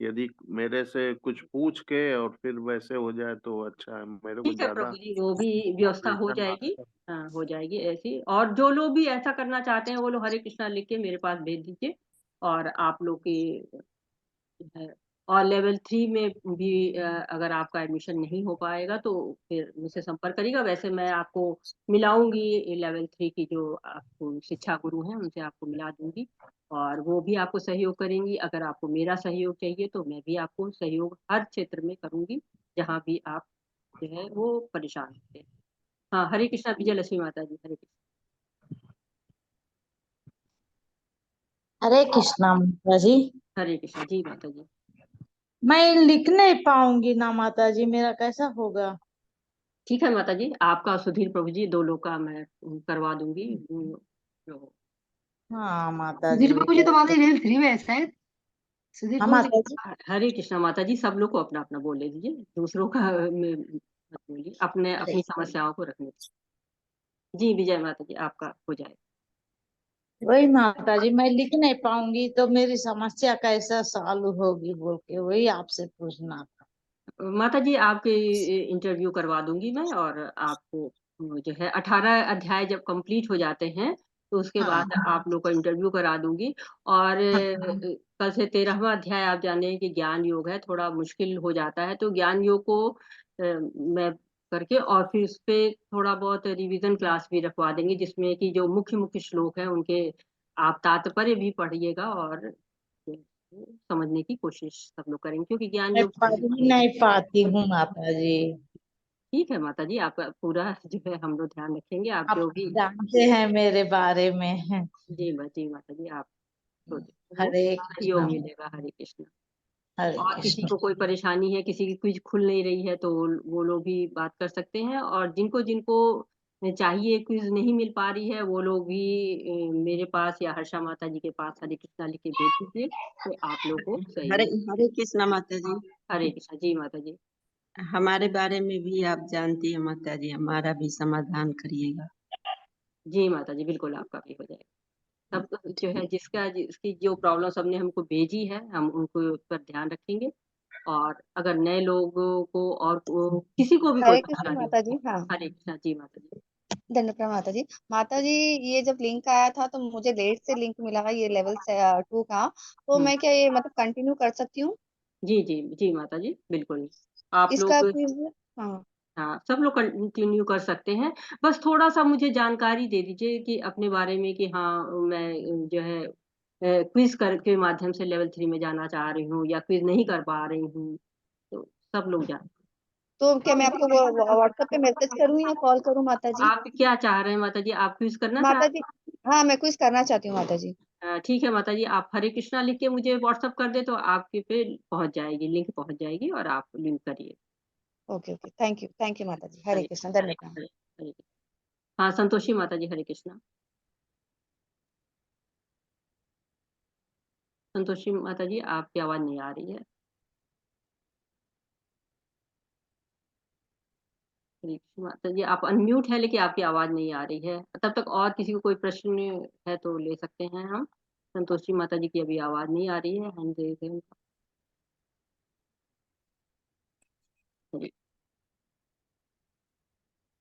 [SPEAKER 3] यदि मेरे से कुछ पूछ के और फिर वैसे हो जाए तो अच्छा है, मेरे को
[SPEAKER 1] ठीक है
[SPEAKER 3] ज्यादा
[SPEAKER 1] प्रभु जी, वो भी व्यवस्था हो
[SPEAKER 3] ऑपरेशन।
[SPEAKER 1] जाएगी। हाँ हो जाएगी ऐसी। और जो लोग भी ऐसा करना चाहते हैं वो लोग हरे कृष्णा लिख के मेरे पास भेज दीजिए, और आप लोग की है। और लेवल 3 में भी अगर आपका एडमिशन नहीं हो पाएगा तो फिर मुझसे संपर्क करिएगा। वैसे मैं आपको मिलाऊंगी लेवल 3 की जो आपको शिक्षा गुरु हैं उनसे आपको मिला दूंगी, और वो भी आपको सहयोग करेंगी। अगर आपको मेरा सहयोग चाहिए तो मैं भी आपको सहयोग हर क्षेत्र में करूंगी जहाँ भी आप जो है वो परेशान होते हैं। हाँ हरे कृष्णा। विजय लक्ष्मी माता जी। हरे कृष्णा।
[SPEAKER 14] हरे कृष्णा माता जी।
[SPEAKER 1] हरे कृष्णा जी माता जी।
[SPEAKER 14] मैं लिख नहीं पाऊंगी ना माता जी, मेरा कैसा होगा?
[SPEAKER 1] ठीक है माता जी, आपका सुधीर प्रभु जी 2 लोग का मैं करवा दूंगी।
[SPEAKER 14] हाँ माता
[SPEAKER 5] सुधीर
[SPEAKER 14] जी।
[SPEAKER 5] बाबू जी तो वाले लेवल 3 में है शायद। सुधीर
[SPEAKER 14] हाँ
[SPEAKER 5] बाबू जी
[SPEAKER 14] माता जी।
[SPEAKER 1] हरे कृष्णा माता जी, सब लोग को अपना अपना बोल दीजिए, दूसरों का मत बोलिए, अपने
[SPEAKER 14] हरे
[SPEAKER 1] अपनी समस्याओं को रखने दीजिए। जी विजय माता जी, आपका हो जाए।
[SPEAKER 14] वही माता जी, मैं लिख नहीं पाऊंगी तो मेरी समस्या कैसा सॉल्व होगी बोल के वही आपसे पूछना था।
[SPEAKER 1] माता जी आपके इंटरव्यू करवा दूंगी मैं, और आपको जो है 18 अध्याय जब कंप्लीट हो जाते हैं तो उसके
[SPEAKER 14] हाँ
[SPEAKER 1] बाद आप लोग का इंटरव्यू करा दूंगी। और
[SPEAKER 14] हाँ।
[SPEAKER 1] कल से 13वां अध्याय आप जाने कि ज्ञान योग है, थोड़ा मुश्किल हो जाता है, तो ज्ञान योग को मैं करके और फिर उस पे थोड़ा बहुत रिवीजन क्लास भी रखवा देंगे, जिसमें कि जो मुख्य मुख्य श्लोक है उनके आप तात्पर्य भी पढ़िएगा और समझने की कोशिश सब लोग करेंगे, क्योंकि ज्ञान
[SPEAKER 14] मैं
[SPEAKER 1] योग
[SPEAKER 14] पढ़ ही नहीं पाती हूँ माता जी।
[SPEAKER 1] ठीक है माता जी, आपका पूरा जो है हम लोग ध्यान रखेंगे, आप
[SPEAKER 14] आप
[SPEAKER 1] जो भी।
[SPEAKER 14] जानते हैं मेरे बारे में।
[SPEAKER 1] जी माता जी, आप वो
[SPEAKER 14] हरे
[SPEAKER 1] सहयोग
[SPEAKER 14] कृष्णा।
[SPEAKER 1] मिलेगा। हरे कृष्ण।
[SPEAKER 14] हरे
[SPEAKER 1] और किसी
[SPEAKER 14] कृष्ण।
[SPEAKER 1] को कोई परेशानी है, किसी की क्विज खुल नहीं रही है, तो वो लोग भी बात कर सकते हैं, और जिनको जिनको चाहिए क्विज नहीं मिल पा रही है वो लोग भी मेरे पास या हर्षा माता जी के पास हरे कृष्णा लिख के भेज दीजिए, तो आप लोग को सही
[SPEAKER 15] हरे
[SPEAKER 1] है।
[SPEAKER 15] हरे कृष्णा माता जी।
[SPEAKER 1] हरे कृष्णा। जी माता जी।
[SPEAKER 15] हमारे बारे में भी आप जानती है माता जी, हमारा भी समाधान करिएगा।
[SPEAKER 1] जी माता जी, बिल्कुल आपका भी हो जाएगा। सब जो है जिसकी जो प्रॉब्लम सबने हमको भेजी है, हम उनको उस पर ध्यान रखेंगे। और अगर नए लोगों को और किसी को भी कोई
[SPEAKER 16] हरे कृष्ण
[SPEAKER 1] परेशानी
[SPEAKER 16] माता जी।
[SPEAKER 1] हो।
[SPEAKER 16] हाँ,
[SPEAKER 1] हरे कृष्णा। जी माता जी।
[SPEAKER 16] धन्यवाद माता जी। माता जी, ये जब लिंक आया था तो मुझे लेट से लिंक मिला है, ये लेवल 2 का, तो
[SPEAKER 1] हम्म।
[SPEAKER 16] मैं क्या ये मतलब कंटिन्यू कर सकती हूँ
[SPEAKER 1] जी जी जी माता जी, बिल्कुल आप
[SPEAKER 16] इसका
[SPEAKER 1] लोग।
[SPEAKER 16] क्विज? हाँ।
[SPEAKER 1] हाँ, सब लोग कंटिन्यू कर सकते हैं। बस थोड़ा सा मुझे जानकारी दे दीजिए कि अपने बारे में, कि हाँ मैं जो है क्विज कर के माध्यम से लेवल 3 में जाना चाह रही हूँ, या क्विज नहीं कर पा रही हूँ, तो सब लोग जान।
[SPEAKER 16] तो क्या मैं आपको व्हाट्सएप पे मैसेज करूँ या कॉल करूँ माता जी?
[SPEAKER 1] आप क्या चाह रहे हैं माता जी, आप क्विज करना चाह
[SPEAKER 16] माता
[SPEAKER 1] रहे
[SPEAKER 16] जी, हाँ मैं क्विज करना चाहती हूँ माता जी।
[SPEAKER 1] हैं? ठीक है माता जी, आप हरे कृष्णा लिख के मुझे व्हाट्सअप कर दे तो आपके पे पहुंच जाएगी, लिंक पहुंच जाएगी, और आप लिंक करिए।
[SPEAKER 16] ओके ओके, थैंक यू माता जी। हरे
[SPEAKER 1] हरे
[SPEAKER 16] कृष्ण,
[SPEAKER 1] हरे
[SPEAKER 16] धन्यवाद।
[SPEAKER 1] हरे हरे। हाँ संतोषी माता जी, हरे कृष्णा। संतोषी माता जी, आपकी आवाज नहीं आ रही है। हरे कृष्ण माता जी, आप अनम्यूट है लेकिन आपकी आवाज नहीं आ रही है। तब तक और किसी को कोई प्रश्न है तो ले सकते हैं हम। संतोषी माता जी की अभी आवाज नहीं आ रही है, हम देख रहे हैं।